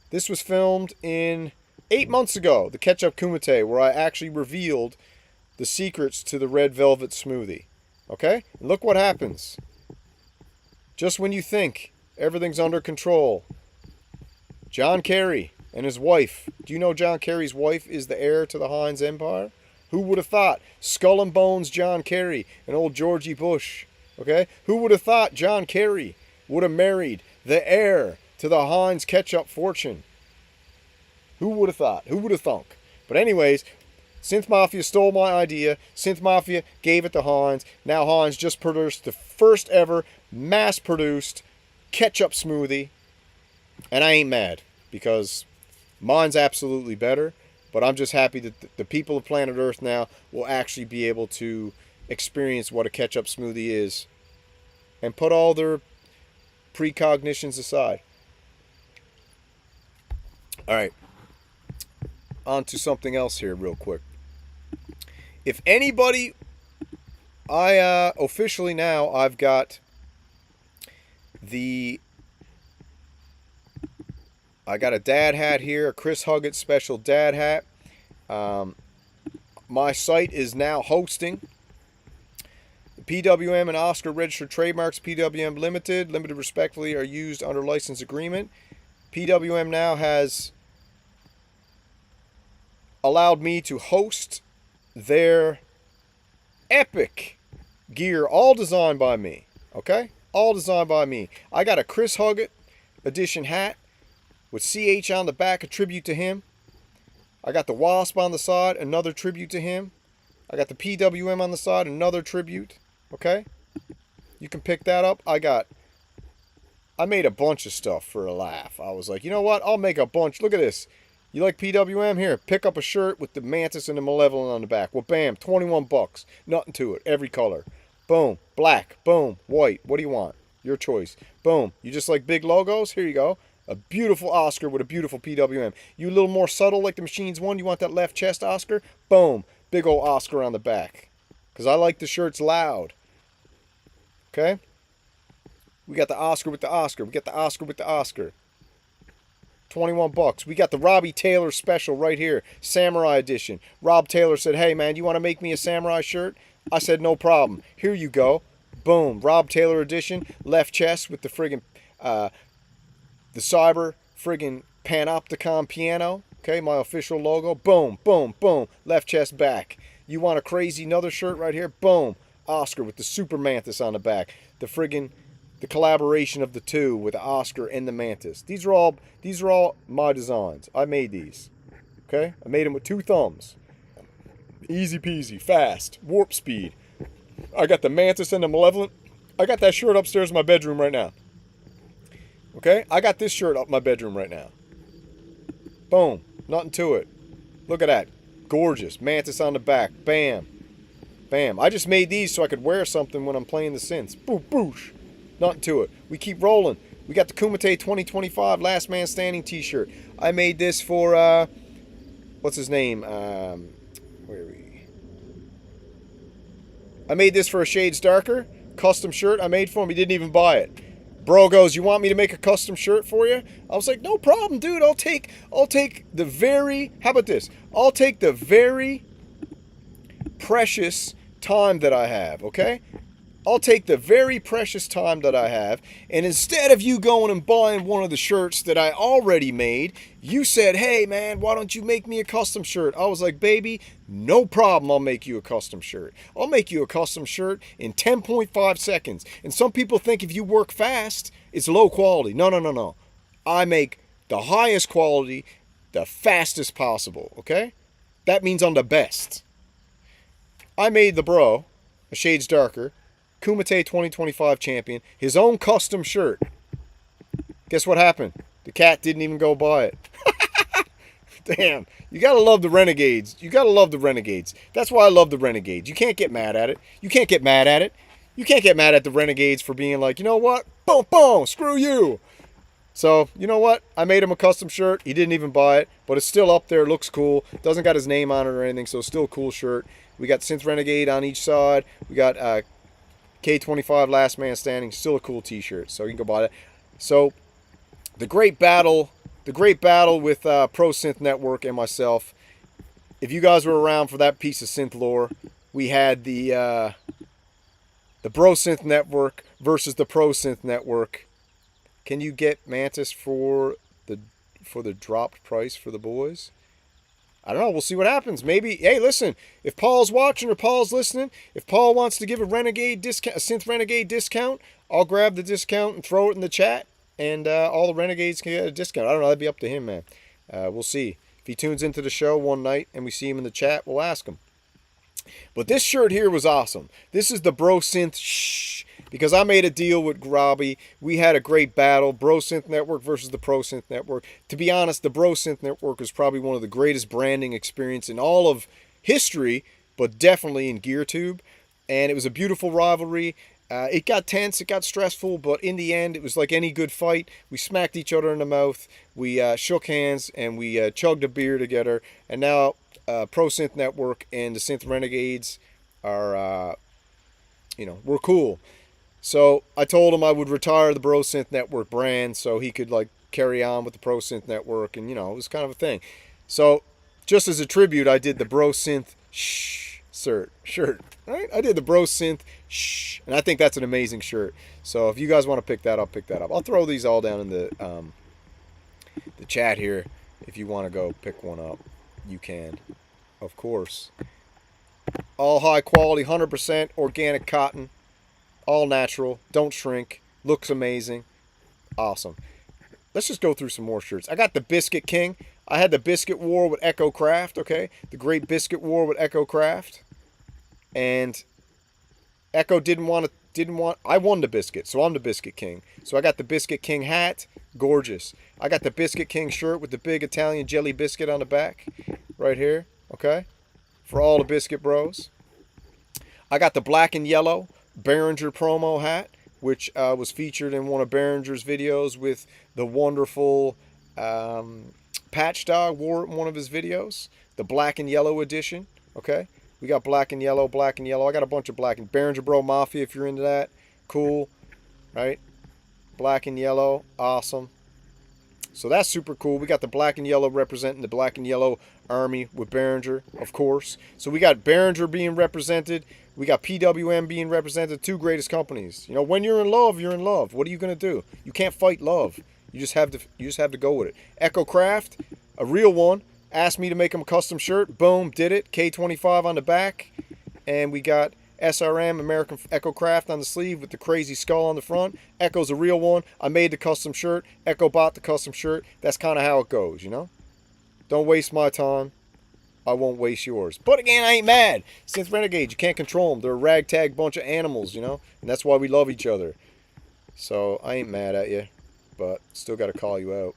This was filmed in 8 months ago, the Ketchup Kumite, where I actually revealed the secrets to the red velvet smoothie. Okay? And look what happens. Just when you think everything's under control, John Kerry And his wife. Do you know John Kerry's wife is the heir to the Heinz empire? Who would have thought? Skull and Bones John Kerry and old Georgie Bush. Okay? Who would have thought John Kerry would have married the heir to the Heinz ketchup fortune? Who would have thought? Who would have thunk? But anyways, Synth Mafia stole my idea. Synth Mafia gave it to Heinz. Now Heinz just produced the first ever mass-produced ketchup smoothie. And I ain't mad because mine's absolutely better. But I'm just happy that the people of planet Earth now will actually be able to experience what a ketchup smoothie is and put all their precognitions aside. All right. On to something else here real quick. If anybody, officially now, I've got I got a dad hat here, a Chris Huggett special dad hat. My site is now hosting the PWM and Oscar registered trademarks, PWM Limited respectively, are used under license agreement. PWM now has allowed me to host their epic gear, all designed by me. Okay? All designed by me. I got a Chris Huggett edition hat with CH on the back, a tribute to him. I got the Wasp on the side, another tribute to him. I got the PWM on the side, another tribute. Okay? You can pick that up. I made a bunch of stuff for a laugh. I was like, you know what? I'll make a bunch. Look at this. You like PWM? Here, pick up a shirt with the Mantis and the Malevolent on the back. Well, bam, 21 bucks. Nothing to it. Every color. Boom. Black. Boom. White. What do you want? Your choice. Boom. You just like big logos? Here you go. A beautiful Oscar with a beautiful PWM. You a little more subtle like the Machines one? You want that left chest Oscar? Boom. Big old Oscar on the back. Because I like the shirts loud. Okay? We got the Oscar with the Oscar. We got the Oscar with the Oscar. 21 bucks. We got the Robbie Taylor special right here. Samurai edition. Rob Taylor said, hey man, you want to make me a samurai shirt? I said, no problem. Here you go. Boom. Rob Taylor edition. Left chest with the friggin' the Cyber friggin' Panopticon piano. Okay, my official logo. Boom, boom, boom. Left chest back. You want a crazy another shirt right here? Boom. Oscar with the Super Mantis on the back. The collaboration of the two with the Oscar and the Mantis. These are all my designs. I made these. Okay? I made them with 2 thumbs. Easy peasy, fast, warp speed. I got the Mantis and the Malevolent. I got that shirt upstairs in my bedroom right now. Okay? I got this shirt up in my bedroom right now. Boom. Nothing to it. Look at that. Gorgeous. Mantis on the back. Bam. Bam. I just made these so I could wear something when I'm playing the synths. Boo boosh. Nothing to it. We keep rolling. We got the Kumite 2025 Last Man Standing t-shirt. I made this for, what's his name? Where are we? I made this for a Shades Darker. Custom shirt I made for him. He didn't even buy it. Bro goes, you want me to make a custom shirt for you? I was like, no problem, dude. I'll take the very, how about this? I'll take the very precious time that I have, okay? I'll take the very precious time that I have, and instead of you going and buying one of the shirts that I already made, you said, hey man, why don't you make me a custom shirt? I was like, baby, no problem, I'll make you a custom shirt. I'll make you a custom shirt in 10.5 seconds. And some people think if you work fast, it's low quality. No, no, no, no. I make the highest quality, the fastest possible, okay? That means I'm the best. I made the bro, a Shades Darker, Kumite 2025 champion, his own custom shirt. Guess what happened? The cat didn't even go buy it. Damn. You gotta love the Renegades. You gotta love the Renegades. That's why I love the Renegades. You can't get mad at it. You can't get mad at it. You can't get mad at the Renegades for being like, you know what? Boom, boom, screw you. So, you know what? I made him a custom shirt. He didn't even buy it, but it's still up there. Looks cool. Doesn't got his name on it or anything, so it's still a cool shirt. We got Synth Renegade on each side. We got K25 Last Man Standing, still a cool t-shirt, so you can go buy that. So the great battle with Pro Synth Network and myself. If you guys were around for that piece of synth lore, we had the Bro Synth Network versus the Pro Synth Network. Can you get Mantis for the for the dropped price for the boys. I don't know. We'll see what happens. Maybe. Hey, listen. If Paul's watching or Paul's listening, if Paul wants to give a Renegade discount, a Synth Renegade discount, I'll grab the discount and throw it in the chat, and all the Renegades can get a discount. I don't know. That'd be up to him, man. We'll see. If he tunes into the show one night and we see him in the chat, we'll ask him. But this shirt here was awesome. This is the Bro Synth Shh. Because I made a deal with Robbie. We had a great battle. Bro Synth Network versus the Pro Synth Network. To be honest, the Bro Synth Network was probably one of the greatest branding experience in all of history, but definitely in GearTube. And it was a beautiful rivalry. It got tense, it got stressful, but in the end, it was like any good fight. We smacked each other in the mouth. We shook hands, and we chugged a beer together. And now Pro Synth Network and the Synth Renegades are, we're cool. So I told him I would retire the Bro Synth Network brand so he could like carry on with the Pro Synth Network, and it was kind of a thing. So just as a tribute, I did the Bro Synth shirt. Right? I did the Bro Synth and I think that's an amazing shirt. So if you guys want to pick that up, pick that up. I'll throw these all down in the chat here. If you want to go pick one up, you can, of course. All high quality, 100% organic cotton. All natural, don't shrink, looks amazing, awesome. Let's just go through some more shirts. I got the Biscuit King. I had the Biscuit War with Echo Craft, okay? The Great Biscuit War with Echo Craft. And Echo I won the Biscuit, so I'm the Biscuit King. So I got the Biscuit King hat, gorgeous. I got the Biscuit King shirt with the big Italian jelly biscuit on the back, right here, okay? For all the Biscuit bros. I got the black and yellow Behringer promo hat, which was featured in one of Behringer's videos with the wonderful Patch Dog wore it in one of his videos. The black and yellow edition, okay? We got black and yellow. I got a bunch of black and Behringer Bro Mafia if you're into that. Cool, right? Black and yellow, awesome. So that's super cool. We got the black and yellow representing the black and yellow army with Behringer, of course. So we got Behringer being represented. We got PWM being represented. Two greatest companies. When you're in love, you're in love. What are you gonna do? You can't fight love. You just have to go with it. Echo Craft, a real one, asked me to make him a custom shirt. Boom, did it. K25 on the back, and we got SRM American Echo Craft on the sleeve with the crazy skull on the front. Echo's a real one. I made the custom shirt. Echo bought the custom shirt. That's kind of how it goes, Don't waste my time. I won't waste yours. But again, I ain't mad. Synth Renegades, you can't control them. They're a ragtag bunch of animals, And that's why we love each other. So I ain't mad at you, but still got to call you out.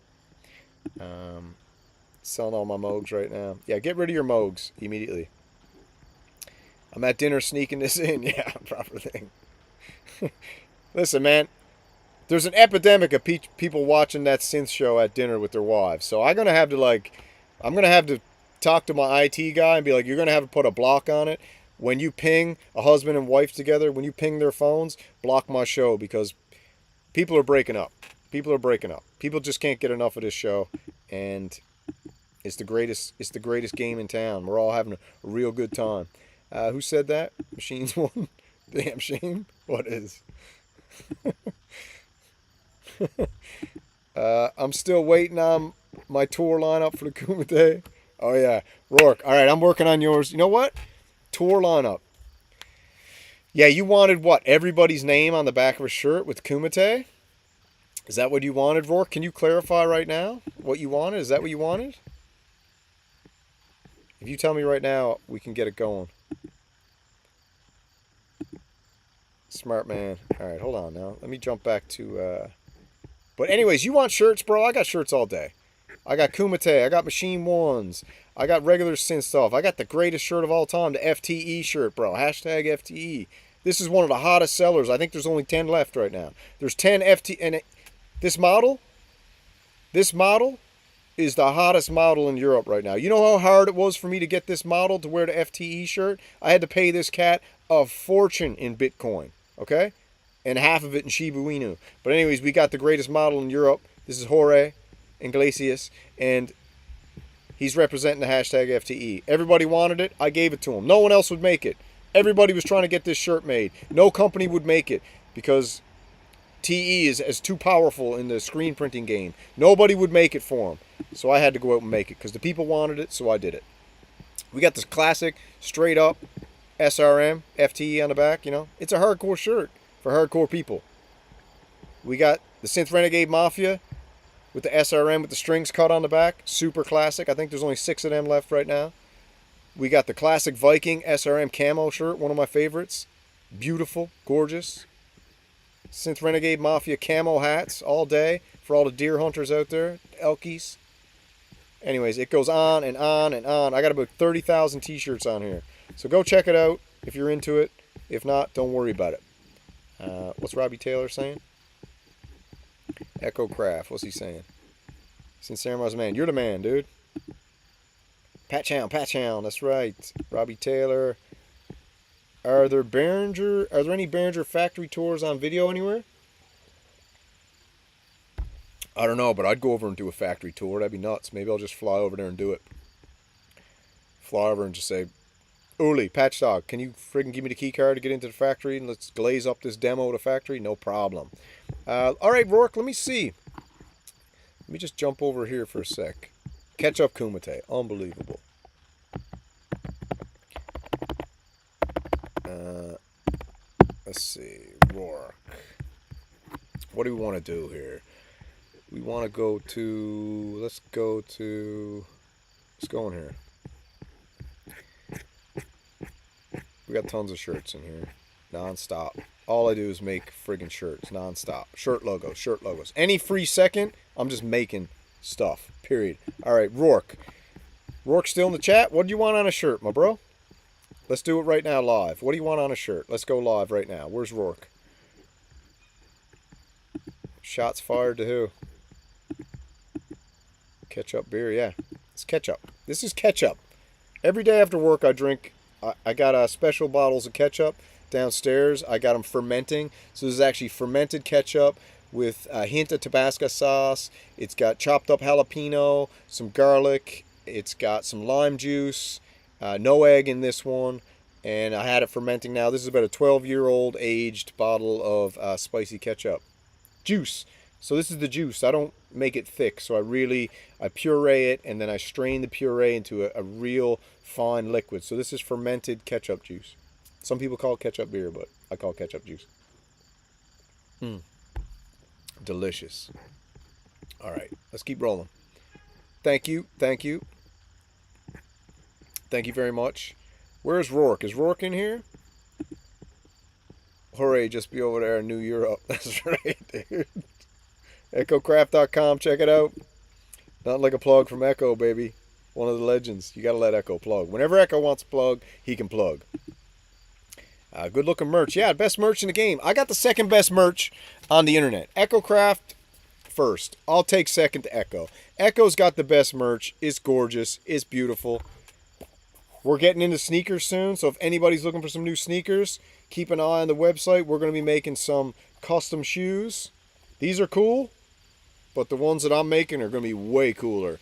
Selling all my Moogs right now. Yeah, get rid of your Moogs immediately. I'm at dinner sneaking this in. Yeah, proper thing. Listen, man. There's an epidemic of people watching that synth show at dinner with their wives. So I'm going to have to talk to my IT guy and be like, you're going to have to put a block on it. When you ping a husband and wife together, when you ping their phones, block my show because people are breaking up. People just can't get enough of this show. And it's the greatest game in town. We're all having a real good time. Who said that? Machines won. Damn shame. What is? I'm still waiting on my tour lineup for the Kumite. Oh yeah, Rourke. All right, I'm working on yours. You know what? Tour lineup. Yeah, you wanted what? Everybody's name on the back of a shirt with Kumite? Is that what you wanted, Rourke? Can you clarify right now what you wanted? Is that what you wanted? If you tell me right now, we can get it going. Smart man. All right, hold on now. Let me jump back to... But anyways, you want shirts, bro? I got shirts all day. I got Kumite. I got Machine Ones. I got regular synth stuff. I got the greatest shirt of all time, the FTE shirt, bro. Hashtag FTE. This is one of the hottest sellers. I think there's only 10 left right now. There's 10 FTE. And this model is the hottest model in Europe right now. You know how hard it was for me to get this model to wear the FTE shirt? I had to pay this cat a fortune in Bitcoin, okay? And half of it in Shiba Inu. But anyways, we got the greatest model in Europe. This is Jorge Iglesias, and he's representing the hashtag FTE. Everybody wanted it. I gave it to him. No one else would make it. Everybody was trying to get this shirt made. No company would make it because TE is too powerful in the screen printing game. Nobody would make it for him. So I had to go out and make it because the people wanted it, so I did it. We got this classic, straight up SRM, FTE on the back, you know. It's a hardcore shirt for hardcore people. We got the Synth Renegade Mafia with the SRM with the strings cut on the back. Super classic. I think there's only 6 of them left right now. We got the classic Viking SRM camo shirt, one of my favorites. Beautiful, gorgeous. Synth Renegade Mafia camo hats all day for all the deer hunters out there, elkies. Anyways, it goes on and on and on. I got about 30,000 t-shirts on here. So go check it out if you're into it. If not, don't worry about it. What's Robbie Taylor saying? Echo Craft, what's he saying? Synth Samurai's man. You're the man, dude. Patch Hound, that's right. Robbie Taylor. Are there any Behringer factory tours on video anywhere? I don't know, but I'd go over and do a factory tour. That'd be nuts. Maybe I'll just fly over there and do it. Fly over and just say, Uli, Patchdog, can you friggin' give me the key card to get into the factory and let's glaze up this demo of the factory? No problem. Alright, Rourke, let me see. Let me just jump over here for a sec. Ketchup Kumite. Unbelievable. Let's see. Rourke. What do we want to do here? We want to go to... Let's go in here. We got tons of shirts in here. Non-stop. All I do is make friggin' shirts. Non-stop. Shirt logos. Any free second, I'm just making stuff. Period. Alright, Rourke. Rourke still in the chat? What do you want on a shirt, my bro? Let's do it right now live. What do you want on a shirt? Let's go live right now. Where's Rourke? Shots fired to who? Ketchup beer, yeah. It's ketchup. This is ketchup. Every day after work I drink, I got special bottles of ketchup downstairs. I got them fermenting. So this is actually fermented ketchup with a hint of Tabasco sauce. It's got chopped up jalapeno, some garlic. It's got some lime juice. No egg in this one. And I had it fermenting now. This is about a 12-year-old aged bottle of spicy ketchup. Juice. So this is the juice. I don't make it thick. So I puree it and then I strain the puree into a real fine liquid. So this is fermented ketchup juice. Some people call it ketchup beer, but I call it ketchup juice. Delicious. All right, let's keep rolling. Thank you. Thank you very much. Where's Rourke? Is Rourke in here? Hooray, just be over there in New Europe. That's right, dude. EchoCraft.com, check it out. Not like a plug from Echo, baby. One of the legends. You gotta let Echo plug. Whenever Echo wants to plug, he can plug. Good looking merch. Yeah, best merch in the game. I got the second best merch on the internet. EchoCraft first. I'll take second to Echo. Echo's got the best merch. It's gorgeous. It's beautiful. We're getting into sneakers soon, so if anybody's looking for some new sneakers, keep an eye on the website. We're going to be making some custom shoes. These are cool, but the ones that I'm making are going to be way cooler.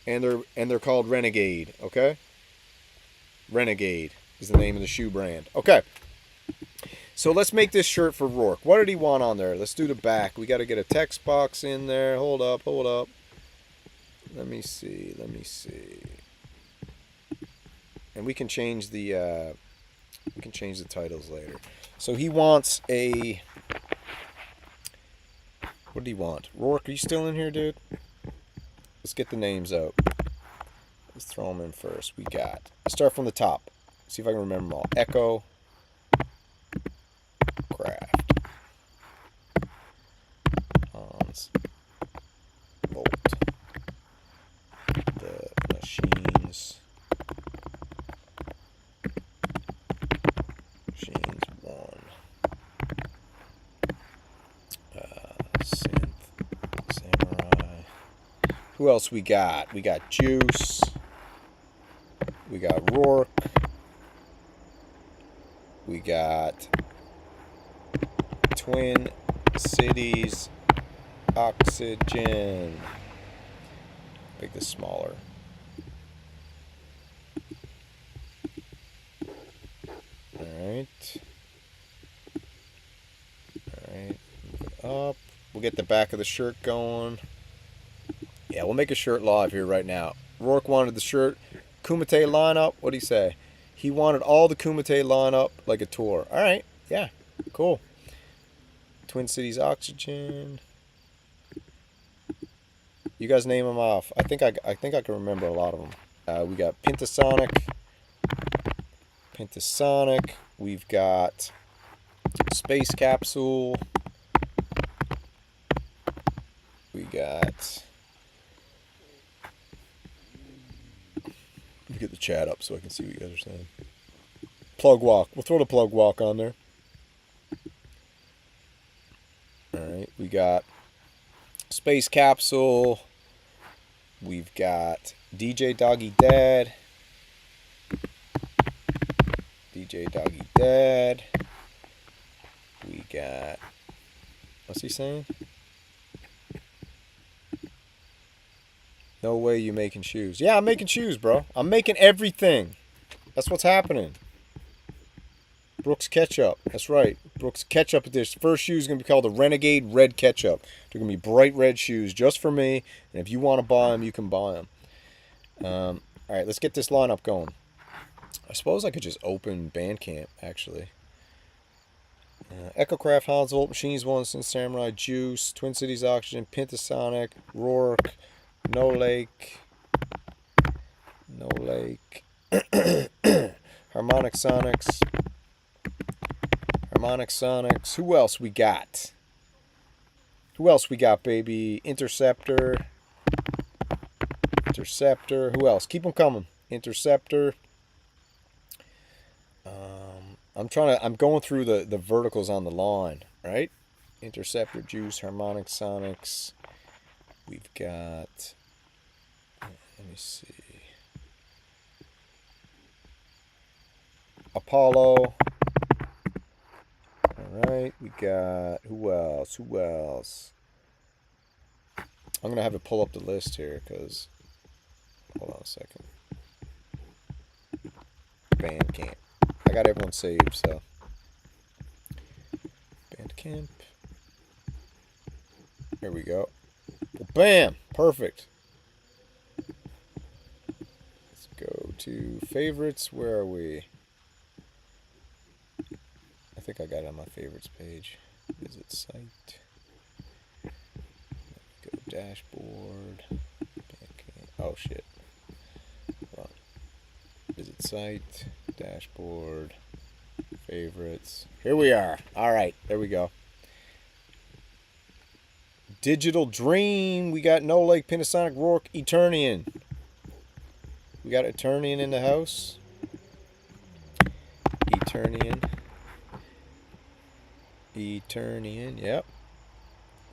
And they're called Renegade, okay? Renegade is the name of the shoe brand. Okay. So let's make this shirt for Rourke. What did he want on there? Let's do the back. We got to get a text box in there. Hold up. Let me see. And we can change the titles later. So he wants a... What do you want? Rourke, are you still in here, dude? Let's get the names out. Let's throw them in first. Let's start from the top. See if I can remember them all. Echo Craft. Hans Volt. The Machines 1. Synth Samurai. Who else we got? We got Juice. We got Rourke. We got Twin Cities Oxygen. Make this smaller. Alright. Move it up. We'll get the back of the shirt going. Yeah, we'll make a shirt live here right now. Rourke wanted the shirt. Kumite lineup. What'd he say? He wanted all the Kumite lineup like a tour. All right. Yeah. Cool. Twin Cities Oxygen. You guys name them off. I think I can remember a lot of them. We got Pentasonic. We've got Space Capsule. We got. Let me get the chat up so I can see what you guys are saying. Plug walk. We'll throw the plug walk on there. Alright, we got Space Capsule. We've got DJ Doggy Dad. We got. What's he saying? No way you making shoes. Yeah, I'm making shoes, bro. I'm making everything. That's what's happening. Brooks Ketchup. That's right. Brooks Ketchup edition. First shoe is going to be called the Renegade Red Ketchup. They're going to be bright red shoes just for me. And if you want to buy them, you can buy them. All right, let's get this lineup going. I suppose I could just open Bandcamp, actually. Echocraft, Hans Volt, Machines One, Synth Samurai, Juice, Twin Cities Oxygen, Pentasonic, Rourke, No Lake, Harmonic Sonics. Who else we got? Baby? Interceptor. Who else? Keep them coming. Interceptor. I'm going through the verticals on the line, right? Interceptor, Juice, Harmonic Sonics. We've got. Let me see. Apollo. Alright, we got. Who else? I'm going to have to pull up the list here because. Hold on a second. Bandcamp. I got everyone saved, so. Bandcamp. There we go. Well, bam! Perfect. Let's go to favorites. Where are we? I think I got it on my favorites page. Visit site. Go dashboard. Oh shit. Hold on. Visit site. Dashboard. Favorites. Here we are. Alright, there we go. Digital Dream. We got No Lake, Pentasonic, Rourke, Eternian. We got Eternian in the house. Eternian, yep.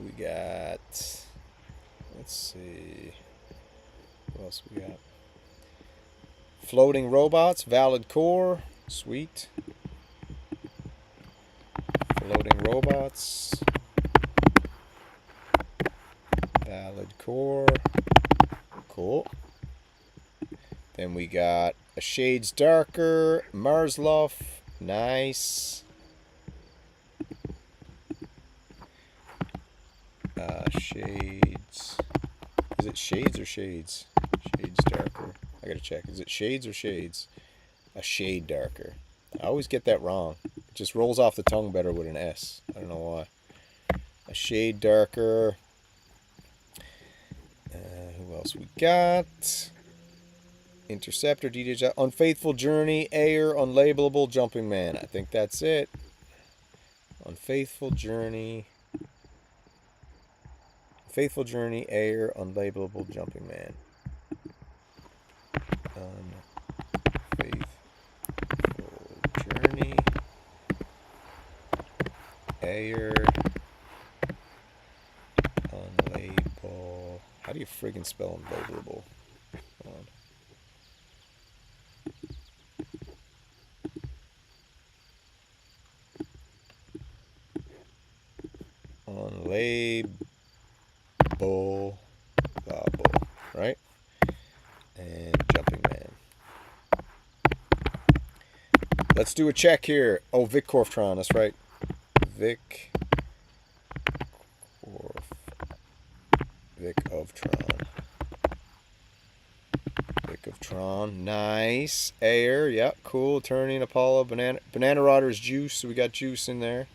We got, let's see, what else we got? Floating Robots, Valid Core, sweet. Floating Robots, Valid Core, cool. Then we got A Shades Darker, Marsluff, nice. Shades. Is it Shades or Shades? Shades Darker. I gotta check. Is it Shades or Shades? A Shade Darker. I always get that wrong. It just rolls off the tongue better with an S. I don't know why. A Shade Darker. Who else we got? Interceptor, DJ, Unfaithful Journey, Air, Unlabelable, Jumping Man. I think that's it. Unfaithful Journey. Faithful Journey, Air, Unlabelable, Jumping Man. Unfaithful Journey, Air, Unlabelable. How do you friggin' spell unlabelable? Hold on. Unlabelable, right? And Jumping Man. Let's do a check here. Oh, Vic Corftron, that's right. Vic Vic of Tron. Vic of Tron. Nice. Air. Yep. Cool. Turning. Apollo. Banana Rodder's Juice. So we got Juice in there.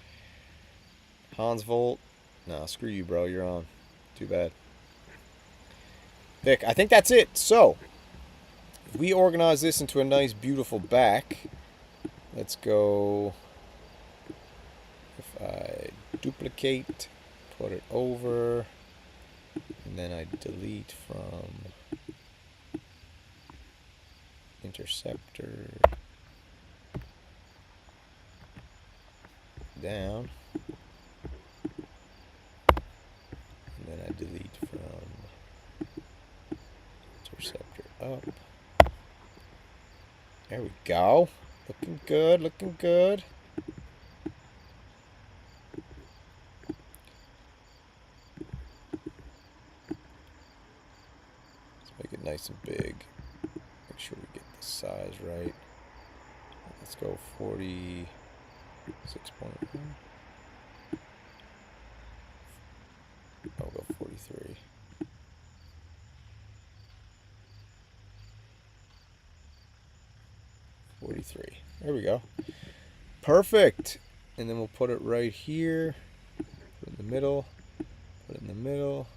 Hans Volt. Nah, screw you, bro. You're on. Too bad. Vic, I think that's it. So, if we organize this into a nice, beautiful back, let's go. If I duplicate, put it over, and then I delete from interceptor down, and then I delete from interceptor up. There we go. Looking good, looking good. Let's make it nice and big. Make sure we get the size right. Let's go 46.1. I'll go 43. There we go. Perfect. And then we'll put it right here. Put it in the middle. Put it in the middle.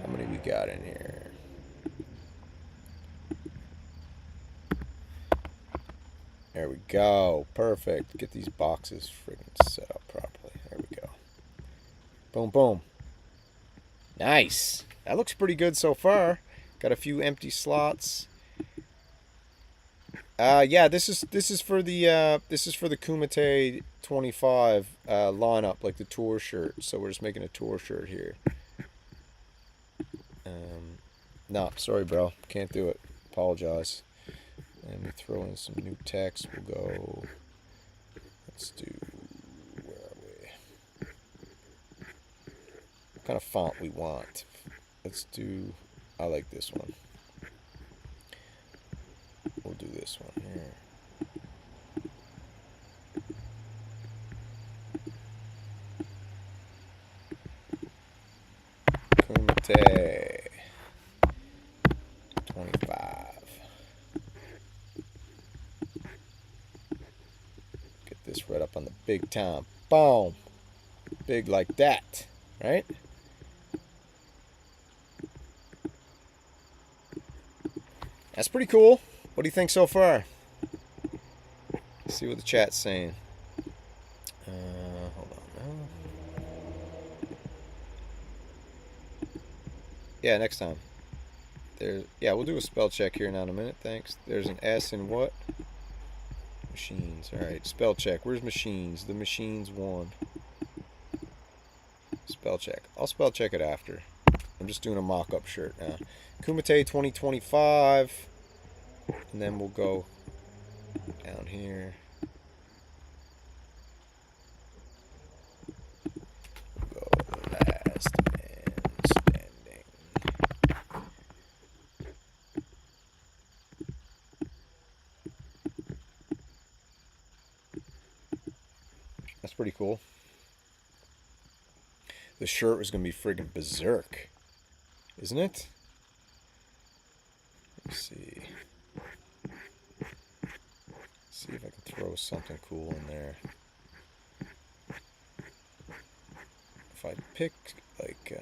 How many we got in here? There we go. Perfect. Get these boxes friggin' set up properly. There we go. Boom, boom. Nice. That looks pretty good so far. Got a few empty slots. Yeah, this is for the Kumite 25 lineup, like the tour shirt. So we're just making a tour shirt here. No, sorry, bro. Can't do it. Apologize. Let me throw in some new text. We'll go. Let's do. Where are we? What kind of font we want? Let's do. I like this one. We'll do this one here. Kumite 25. Get this right up on the big time. Boom. Big like that, right? That's pretty cool. What do you think so far? Let's see what the chat's saying. Hold on now. Yeah, next time. Yeah, we'll do a spell check here now in a minute. Thanks. There's an S in what? Machines. All right, spell check. Where's machines? The machines one. Spell check. I'll spell check it after. I'm just doing a mock-up shirt now. Kumite 2025. And then we'll go down here. We'll go last man standing. That's pretty cool. The shirt was going to be friggin' berserk. Isn't it? Let's see. See if I can throw something cool in there. If I pick, like,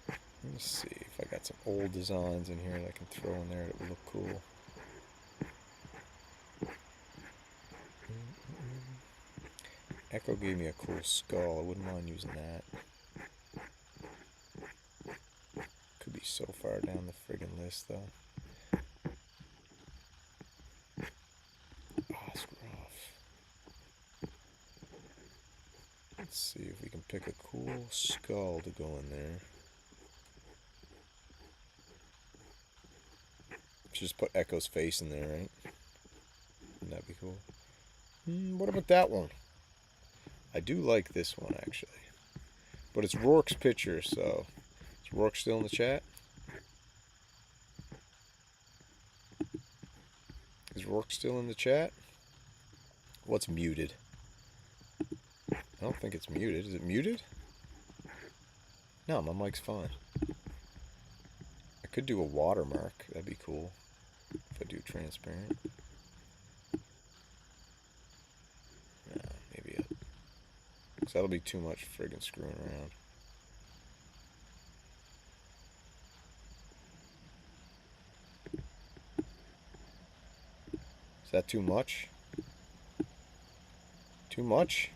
let me see if I got some old designs in here that I can throw in there that would look cool. Echo gave me a cool skull. I wouldn't mind using that. Could be so far down the friggin' list, though. Let's see if we can pick a cool skull to go in there. Just put Echo's face in there, right? Wouldn't that be cool? What about that one? I do like this one, actually. But it's Rourke's picture, so... Is Rourke still in the chat? Is Rourke still in the chat? What's muted? I don't think it's muted. Is it muted? No, my mic's fine. I could do a watermark. That'd be cool. If I do transparent. No, maybe it. Because that'll be too much friggin' screwing around. Is that too much? Too much?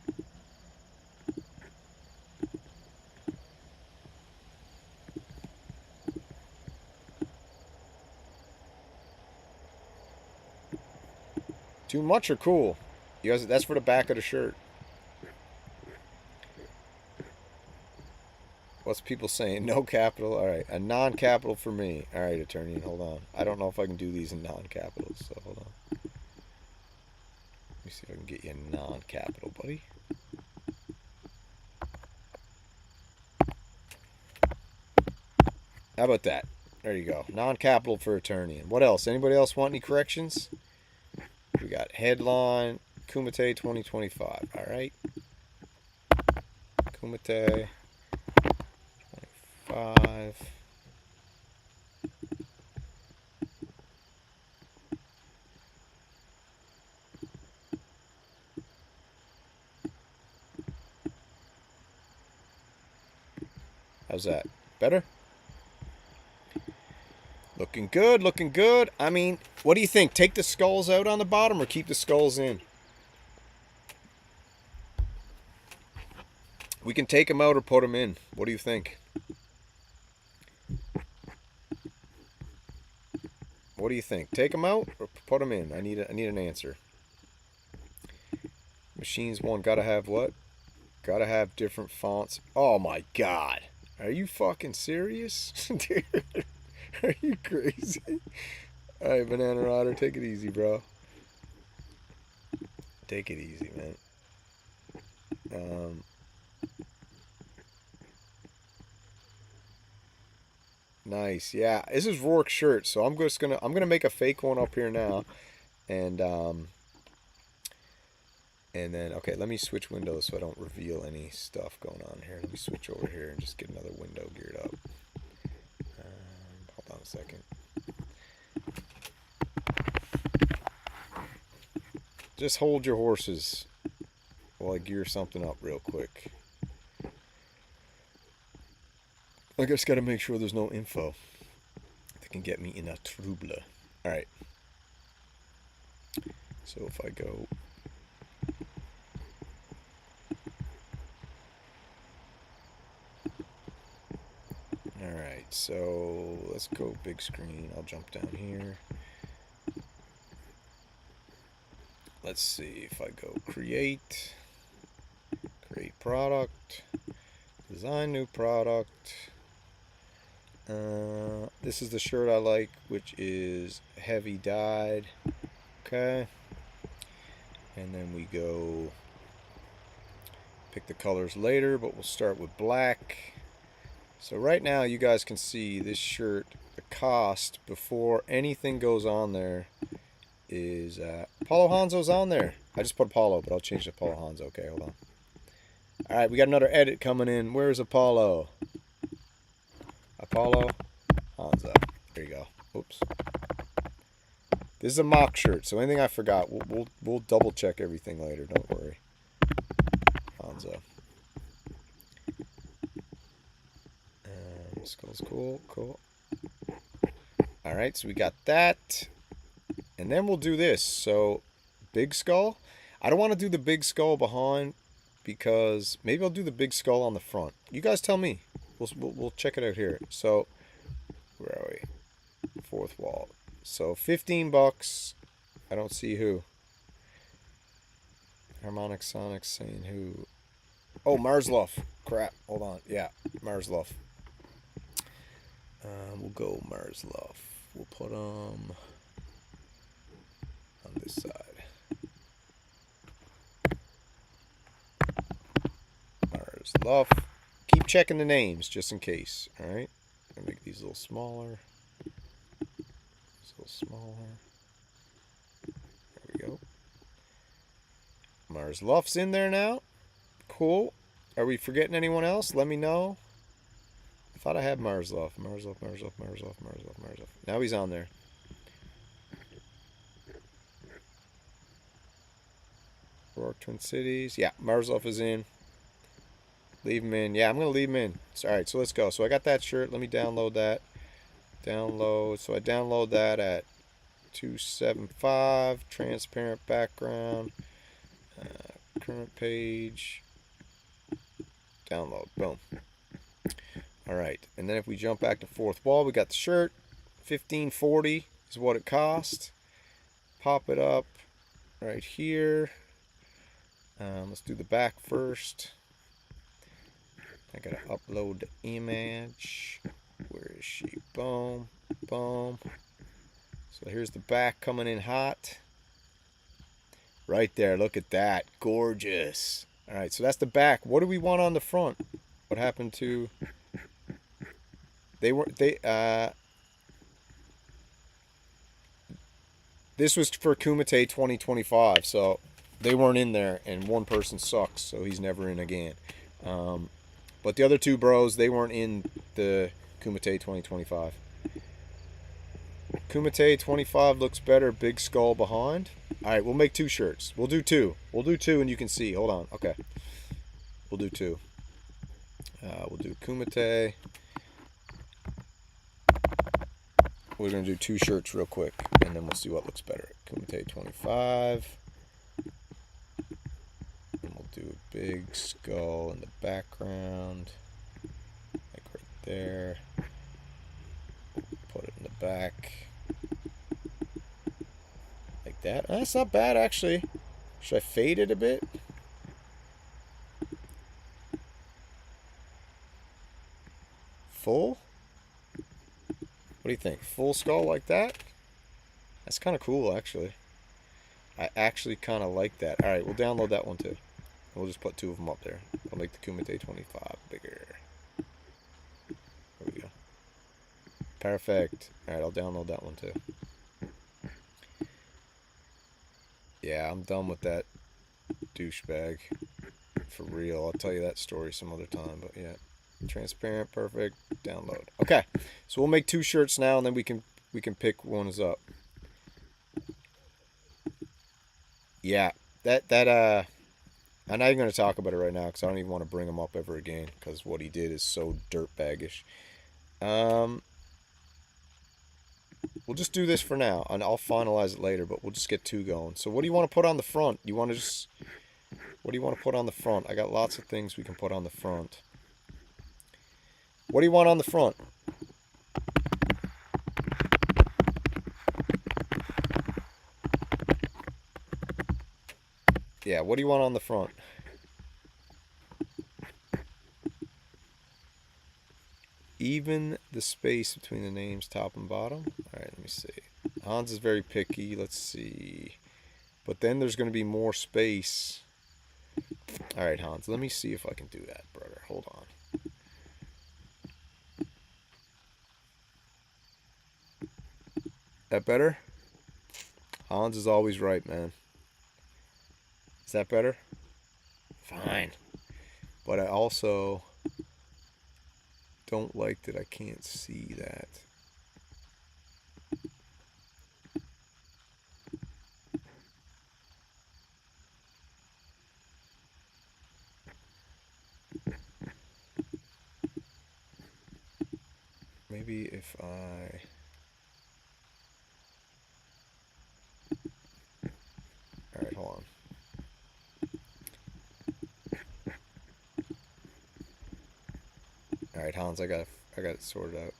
Too much or cool? You guys, that's for the back of the shirt. What's people saying? No capital. All right, a non-capital for me. All right, attorney, hold on. I don't know if I can do these in non-capitals, so hold on. Let me see if I can get you a non-capital, buddy. How about that? There you go. Non-capital for attorney. And what else? Anybody else want any corrections? We got headline Kumite 2025. All right. Kumite 25. How's that? Better? Looking good, looking good. I mean, what do you think? Take the skulls out on the bottom or keep the skulls in? We can take them out or put them in. What do you think? What do you think? Take them out or put them in? I need an answer. Machines one, gotta have what? Gotta have different fonts. Oh my god. Are you fucking serious? Dude. Are you crazy? Alright, Banana Rodder, take it easy, bro. Take it easy, man. Nice, yeah. This is Rourke's shirt, so I'm gonna make a fake one up here now. And then okay, let me switch windows so I don't reveal any stuff going on here. Let me switch over here and just get another window geared up. Hold on a second. Just hold your horses while I gear something up real quick. I just got to make sure there's no info that can get me in a trouble. Alright. So if I go... Alright, so let's go big screen. I'll jump down here. Let's see if I go create product, design new product. This is the shirt I like, which is heavy dyed. Okay. And then we go pick the colors later, but we'll start with black. So right now you guys can see this shirt, the cost before anything goes on there is Apollo Hanzo's on there. I just put Apollo, but I'll change to Apollo Hanzo. Okay, hold on. Alright, we got another edit coming in. Where's Apollo? Apollo Hanzo. There you go. Oops. This is a mock shirt, so anything I forgot, we'll double check everything later. Don't worry. Hanzo. Skull's cool, cool. Alright, so we got that. And then we'll do this. So, big skull. I don't want to do the big skull behind because maybe I'll do the big skull on the front. You guys tell me. We'll check it out here. So, where are we? Fourth wall. So, 15 bucks. I don't see who. Harmonic Sonic saying who. Oh, Marsluff. Crap. Hold on. Yeah, Marsluff. We'll go Marsluff. We'll put on this side. Marsluff. Keep checking the names just in case. Alright. I'm gonna make these a little smaller. These a little smaller. Mars Luff's in there now. Cool. Are we forgetting anyone else? Let me know. I thought I had Mars Luff. Mars Luff. Now he's on there. Rourke Twin Cities. Yeah, Mars Luff is in. Leave him in. Yeah, I'm going to leave him in. Alright, so let's go. So I got that shirt. Let me download that. Download. So I download that at 275. Transparent background. Current page. Download. Boom. Alright. And then if we jump back to fourth wall, we got the shirt. $15.40 is what it cost. Pop it up right here. Let's do the back first. I gotta upload the image. Where is she? Boom. Boom. So here's the back coming in hot. Right there. Look at that. Gorgeous. Alright, so that's the back. What do we want on the front? What happened to... This was for Kumite 2025, so they weren't in there, and one person sucks, so he's never in again. But the other two bros, they weren't in the Kumite 2025. Kumite 25 looks better, big skull behind. Alright, we'll make 2 shirts. We'll do 2. We'll do 2 and you can see. Hold on. Okay. We'll do 2. We'll do Kumite. We're going to do 2 shirts real quick, and then we'll see what looks better. Kumite 25. And we'll do a big skull in the background. Like right there. Put it in the back. Like that. That's not bad, actually. Should I fade it a bit? Full? What do you think? Full skull like that? That's kind of cool, actually. I actually kind of like that. Alright, we'll download that one too. We'll just put 2 of them up there. I'll make the Kumite 25 bigger. There we go. Perfect. Alright, I'll download that one too. Yeah, I'm done with that douchebag. For real. I'll tell you that story some other time, but yeah. Transparent, perfect, download. Okay, so we'll make 2 shirts now, and then we can pick ones up. Yeah, I'm not even going to talk about it right now because I don't even want to bring him up ever again because what he did is so dirtbaggish. We'll just do this for now, and I'll finalize it later, but we'll just get 2 going. So what do you want to put on the front? You want to just... What do you want to put on the front? I got lots of things we can put on the front. What do you want on the front? Yeah, what do you want on the front? Even the space between the names top and bottom. Alright, let me see. Hans is very picky. Let's see. But then there's going to be more space. Alright, Hans, let me see if I can do that, brother. Hold on. That better? Hans is always right, man. Is that better? Fine. But I also don't like that I can't see that. Maybe if I... Alright, hold on. Alright, Hans, I got it sorted out.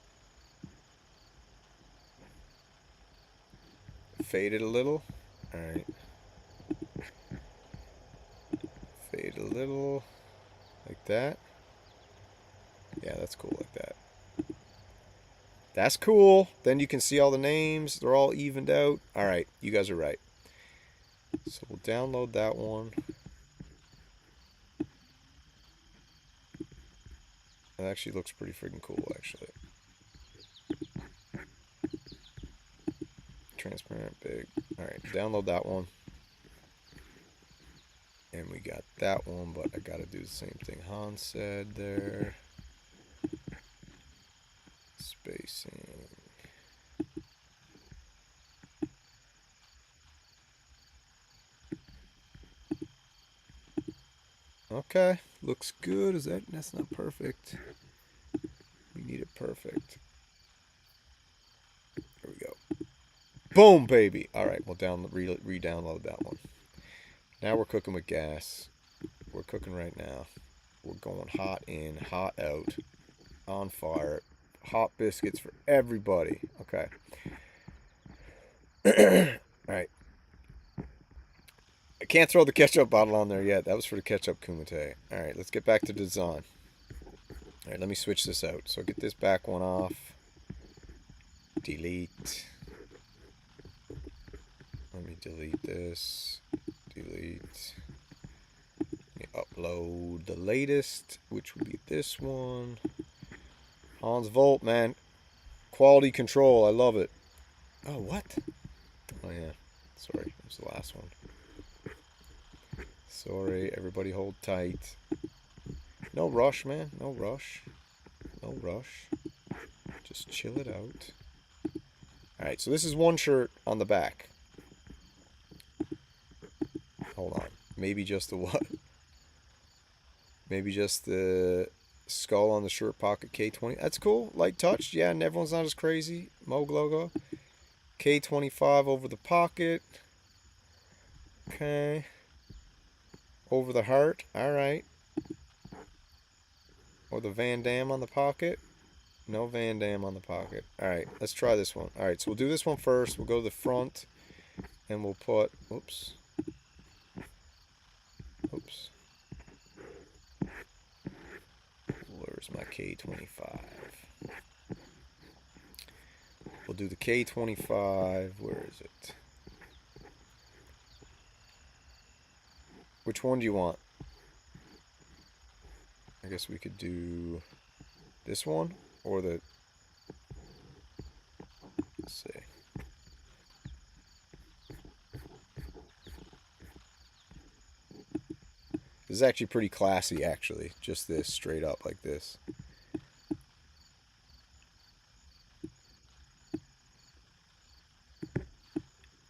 Fade it a little. Alright. Fade a little. Like that. Yeah, that's cool like that. That's cool. Then you can see all the names. They're all evened out. Alright, you guys are right. So we'll download that one. It actually looks pretty freaking cool, actually. Transparent, big. Alright, download that one. And we got that one, but I gotta do the same thing Hans said there. Spacing. Okay, looks good. That's not perfect. We need it perfect. There we go. Boom, baby. All right, we'll re-download that one. Now we're cooking with gas. We're cooking right now. We're going hot in, hot out, on fire. Hot biscuits for everybody. Okay. All right. I can't throw the ketchup bottle on there yet. That was for the ketchup kumite. All right, let's get back to design. All right, let me switch this out. So get this back one off. Delete. Let me delete this. Delete. Let me upload the latest, which would be this one. Hans Volt, man. Quality control. I love it. Oh, what? Oh, yeah. Sorry. That was the last one. Sorry. Everybody hold tight. No rush, man. No rush. No rush. Just chill it out. Alright, so this is one shirt on the back. Hold on. Maybe just the what? Maybe just the skull on the shirt pocket K20. That's cool. Light touch. Yeah, and everyone's not as crazy. Moog logo. K25 over the pocket. Okay. Over the heart. Alright. Or the Van Damme on the pocket. No Van Damme on the pocket. Alright, let's try this one. Alright, so we'll do this one first. We'll go to the front. And we'll put... Oops. Oops. Where's my K25? We'll do the K25. Where is it? Which one do you want? I guess we could do this one or the... Let's see. This is actually pretty classy, actually. Just this, straight up like this.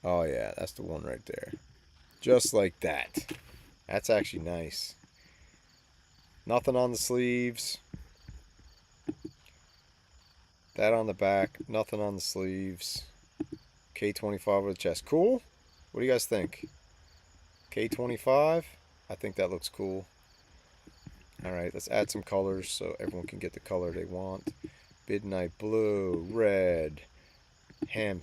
Oh yeah, that's the one right there. Just like that. That's actually nice. Nothing on the sleeves. That on the back. Nothing on the sleeves. K25 over the chest. Cool? What do you guys think? K25? I think that looks cool. Alright, let's add some colors so everyone can get the color they want. Midnight blue, red, hemp.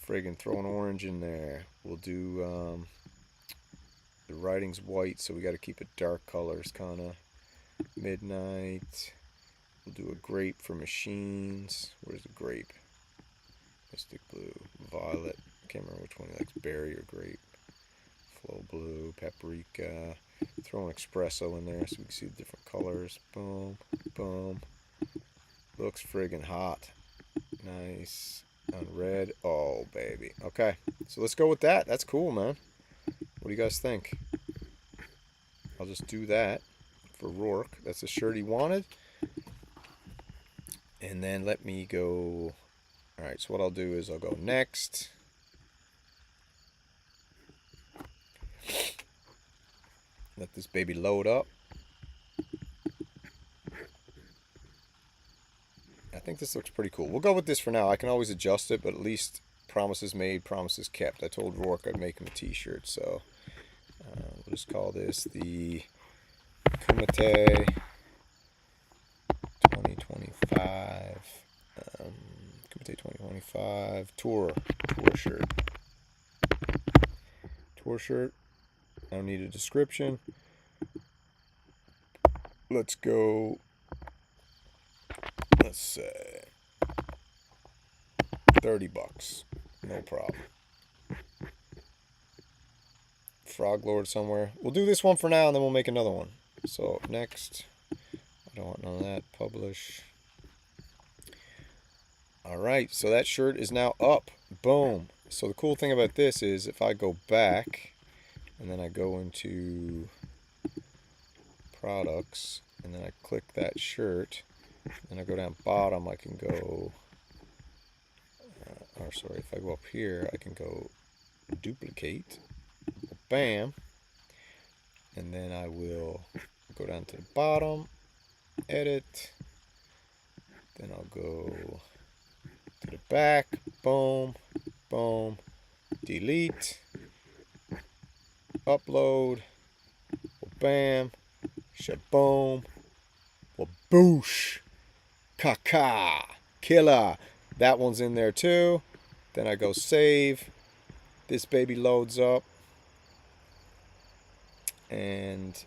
Friggin' throw an orange in there. We'll do, the writing's white, so we got to keep it dark colors, kind of. Midnight. We'll do a grape for machines. Where's the grape? Mystic blue, violet. I can't remember which one he likes, berry or grape. Flow blue, paprika. Throw an espresso in there so we can see the different colors. Boom, boom. Looks friggin' hot. Nice. On red. Oh, baby. Okay, so let's go with that. That's cool, man. What do you guys think? I'll just do that for Rourke. That's the shirt he wanted. And then let me go. Alright, so what I'll do is I'll go next. Let this baby load up. I think this looks pretty cool. We'll go with this for now. I can always adjust it, but at least promises made, promises kept. I told Rourke I'd make him a t-shirt, so we'll just call this the Kumite 2025 Kumite 2025 tour shirt. Tour shirt. I don't need a description. Let's go. Let's say $30. No problem. Frog Lord somewhere. We'll do this one for now and then we'll make another one. So next. I don't want none of that. Publish. Alright, so that shirt is now up. Boom. So the cool thing about this is if I go back and then I go into products, and then I click that shirt, and I go down bottom. I can go, or sorry, if I go up here, I can go duplicate, bam, and then I will go down to the bottom, edit, then I'll go to the back, boom, boom, delete, upload, bam, shaboom, waboosh, kaka, killer. That one's in there too. Then I go save. This baby loads up. And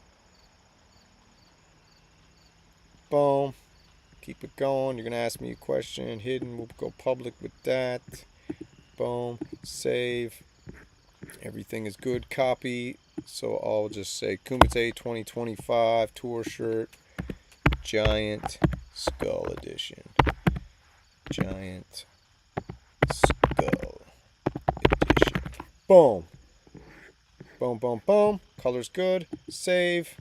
boom. Keep it going. You're going to ask me a question. Hidden. We'll go public with that. Boom. Save. Everything is good. Copy. So I'll just say Kumite 2025 tour shirt. Giant Skull Edition. Giant Skull Edition. Boom. Boom, boom, boom. Color's good. Save.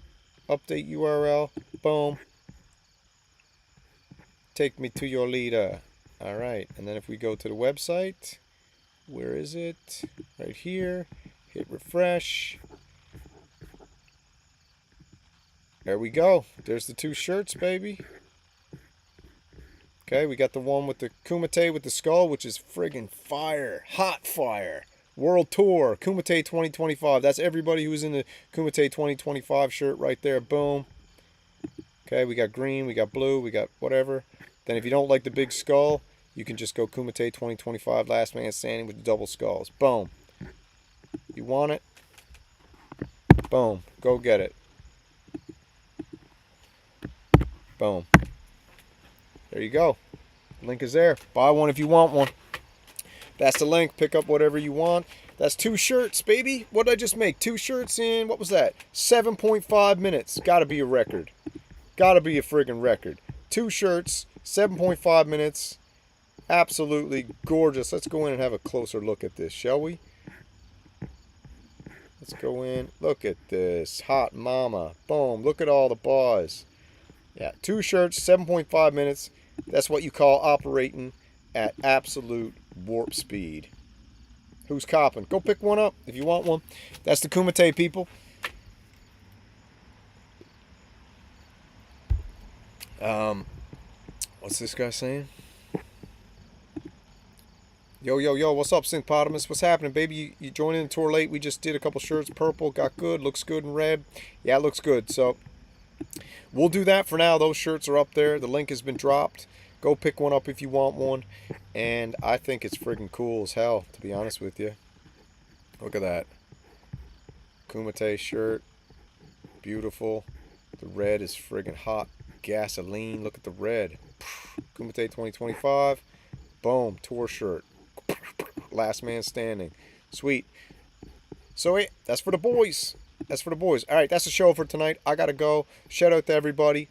Update URL. Boom. Take me to your leader. Alright. And then if we go to the website, where is it? Right here. Hit refresh. There we go. There's the two shirts, baby. Okay, we got the one with the Kumite with the skull, which is friggin' fire. Hot fire. World Tour. Kumite 2025. That's everybody who's in the Kumite 2025 shirt right there. Boom. Okay, we got green, we got blue, we got whatever. Then if you don't like the big skull, you can just go Kumite 2025 Last Man Standing with the double skulls. Boom. You want it? Boom. Go get it. Boom. There you go. Link is there. Buy one if you want one. That's the link. Pick up whatever you want. That's two shirts, baby. What did I just make? Two shirts in, what was that? 7.5 minutes. Gotta be a record. Gotta be a friggin' record. Two shirts, 7.5 minutes. Absolutely gorgeous. Let's go in and have a closer look at this, shall we? Let's go in. Look at this. Hot mama. Boom. Look at all the bars. Yeah, two shirts, 7.5 minutes. That's what you call operating at absolute warp speed. Who's copping? Go pick one up if you want one. That's the Kumite, people. What's this guy saying? Yo, yo, yo, what's up, Synthpotamus? What's happening, baby? You joined in the tour late. We just did a couple shirts. Purple, got good. Looks good in red. Yeah, it looks good. So we'll do that for now. Those shirts are up there. The link has been dropped. Go pick one up if you want one. And I think it's friggin' cool as hell, to be honest with you. Look at that. Kumite shirt. Beautiful. The red is friggin' hot gasoline. Look at the red. Kumite 2025. Boom. Tour shirt. Last man standing. Sweet. So that's for the boys. That's for the boys. All right, that's the show for tonight. I got to go. Shout out to everybody.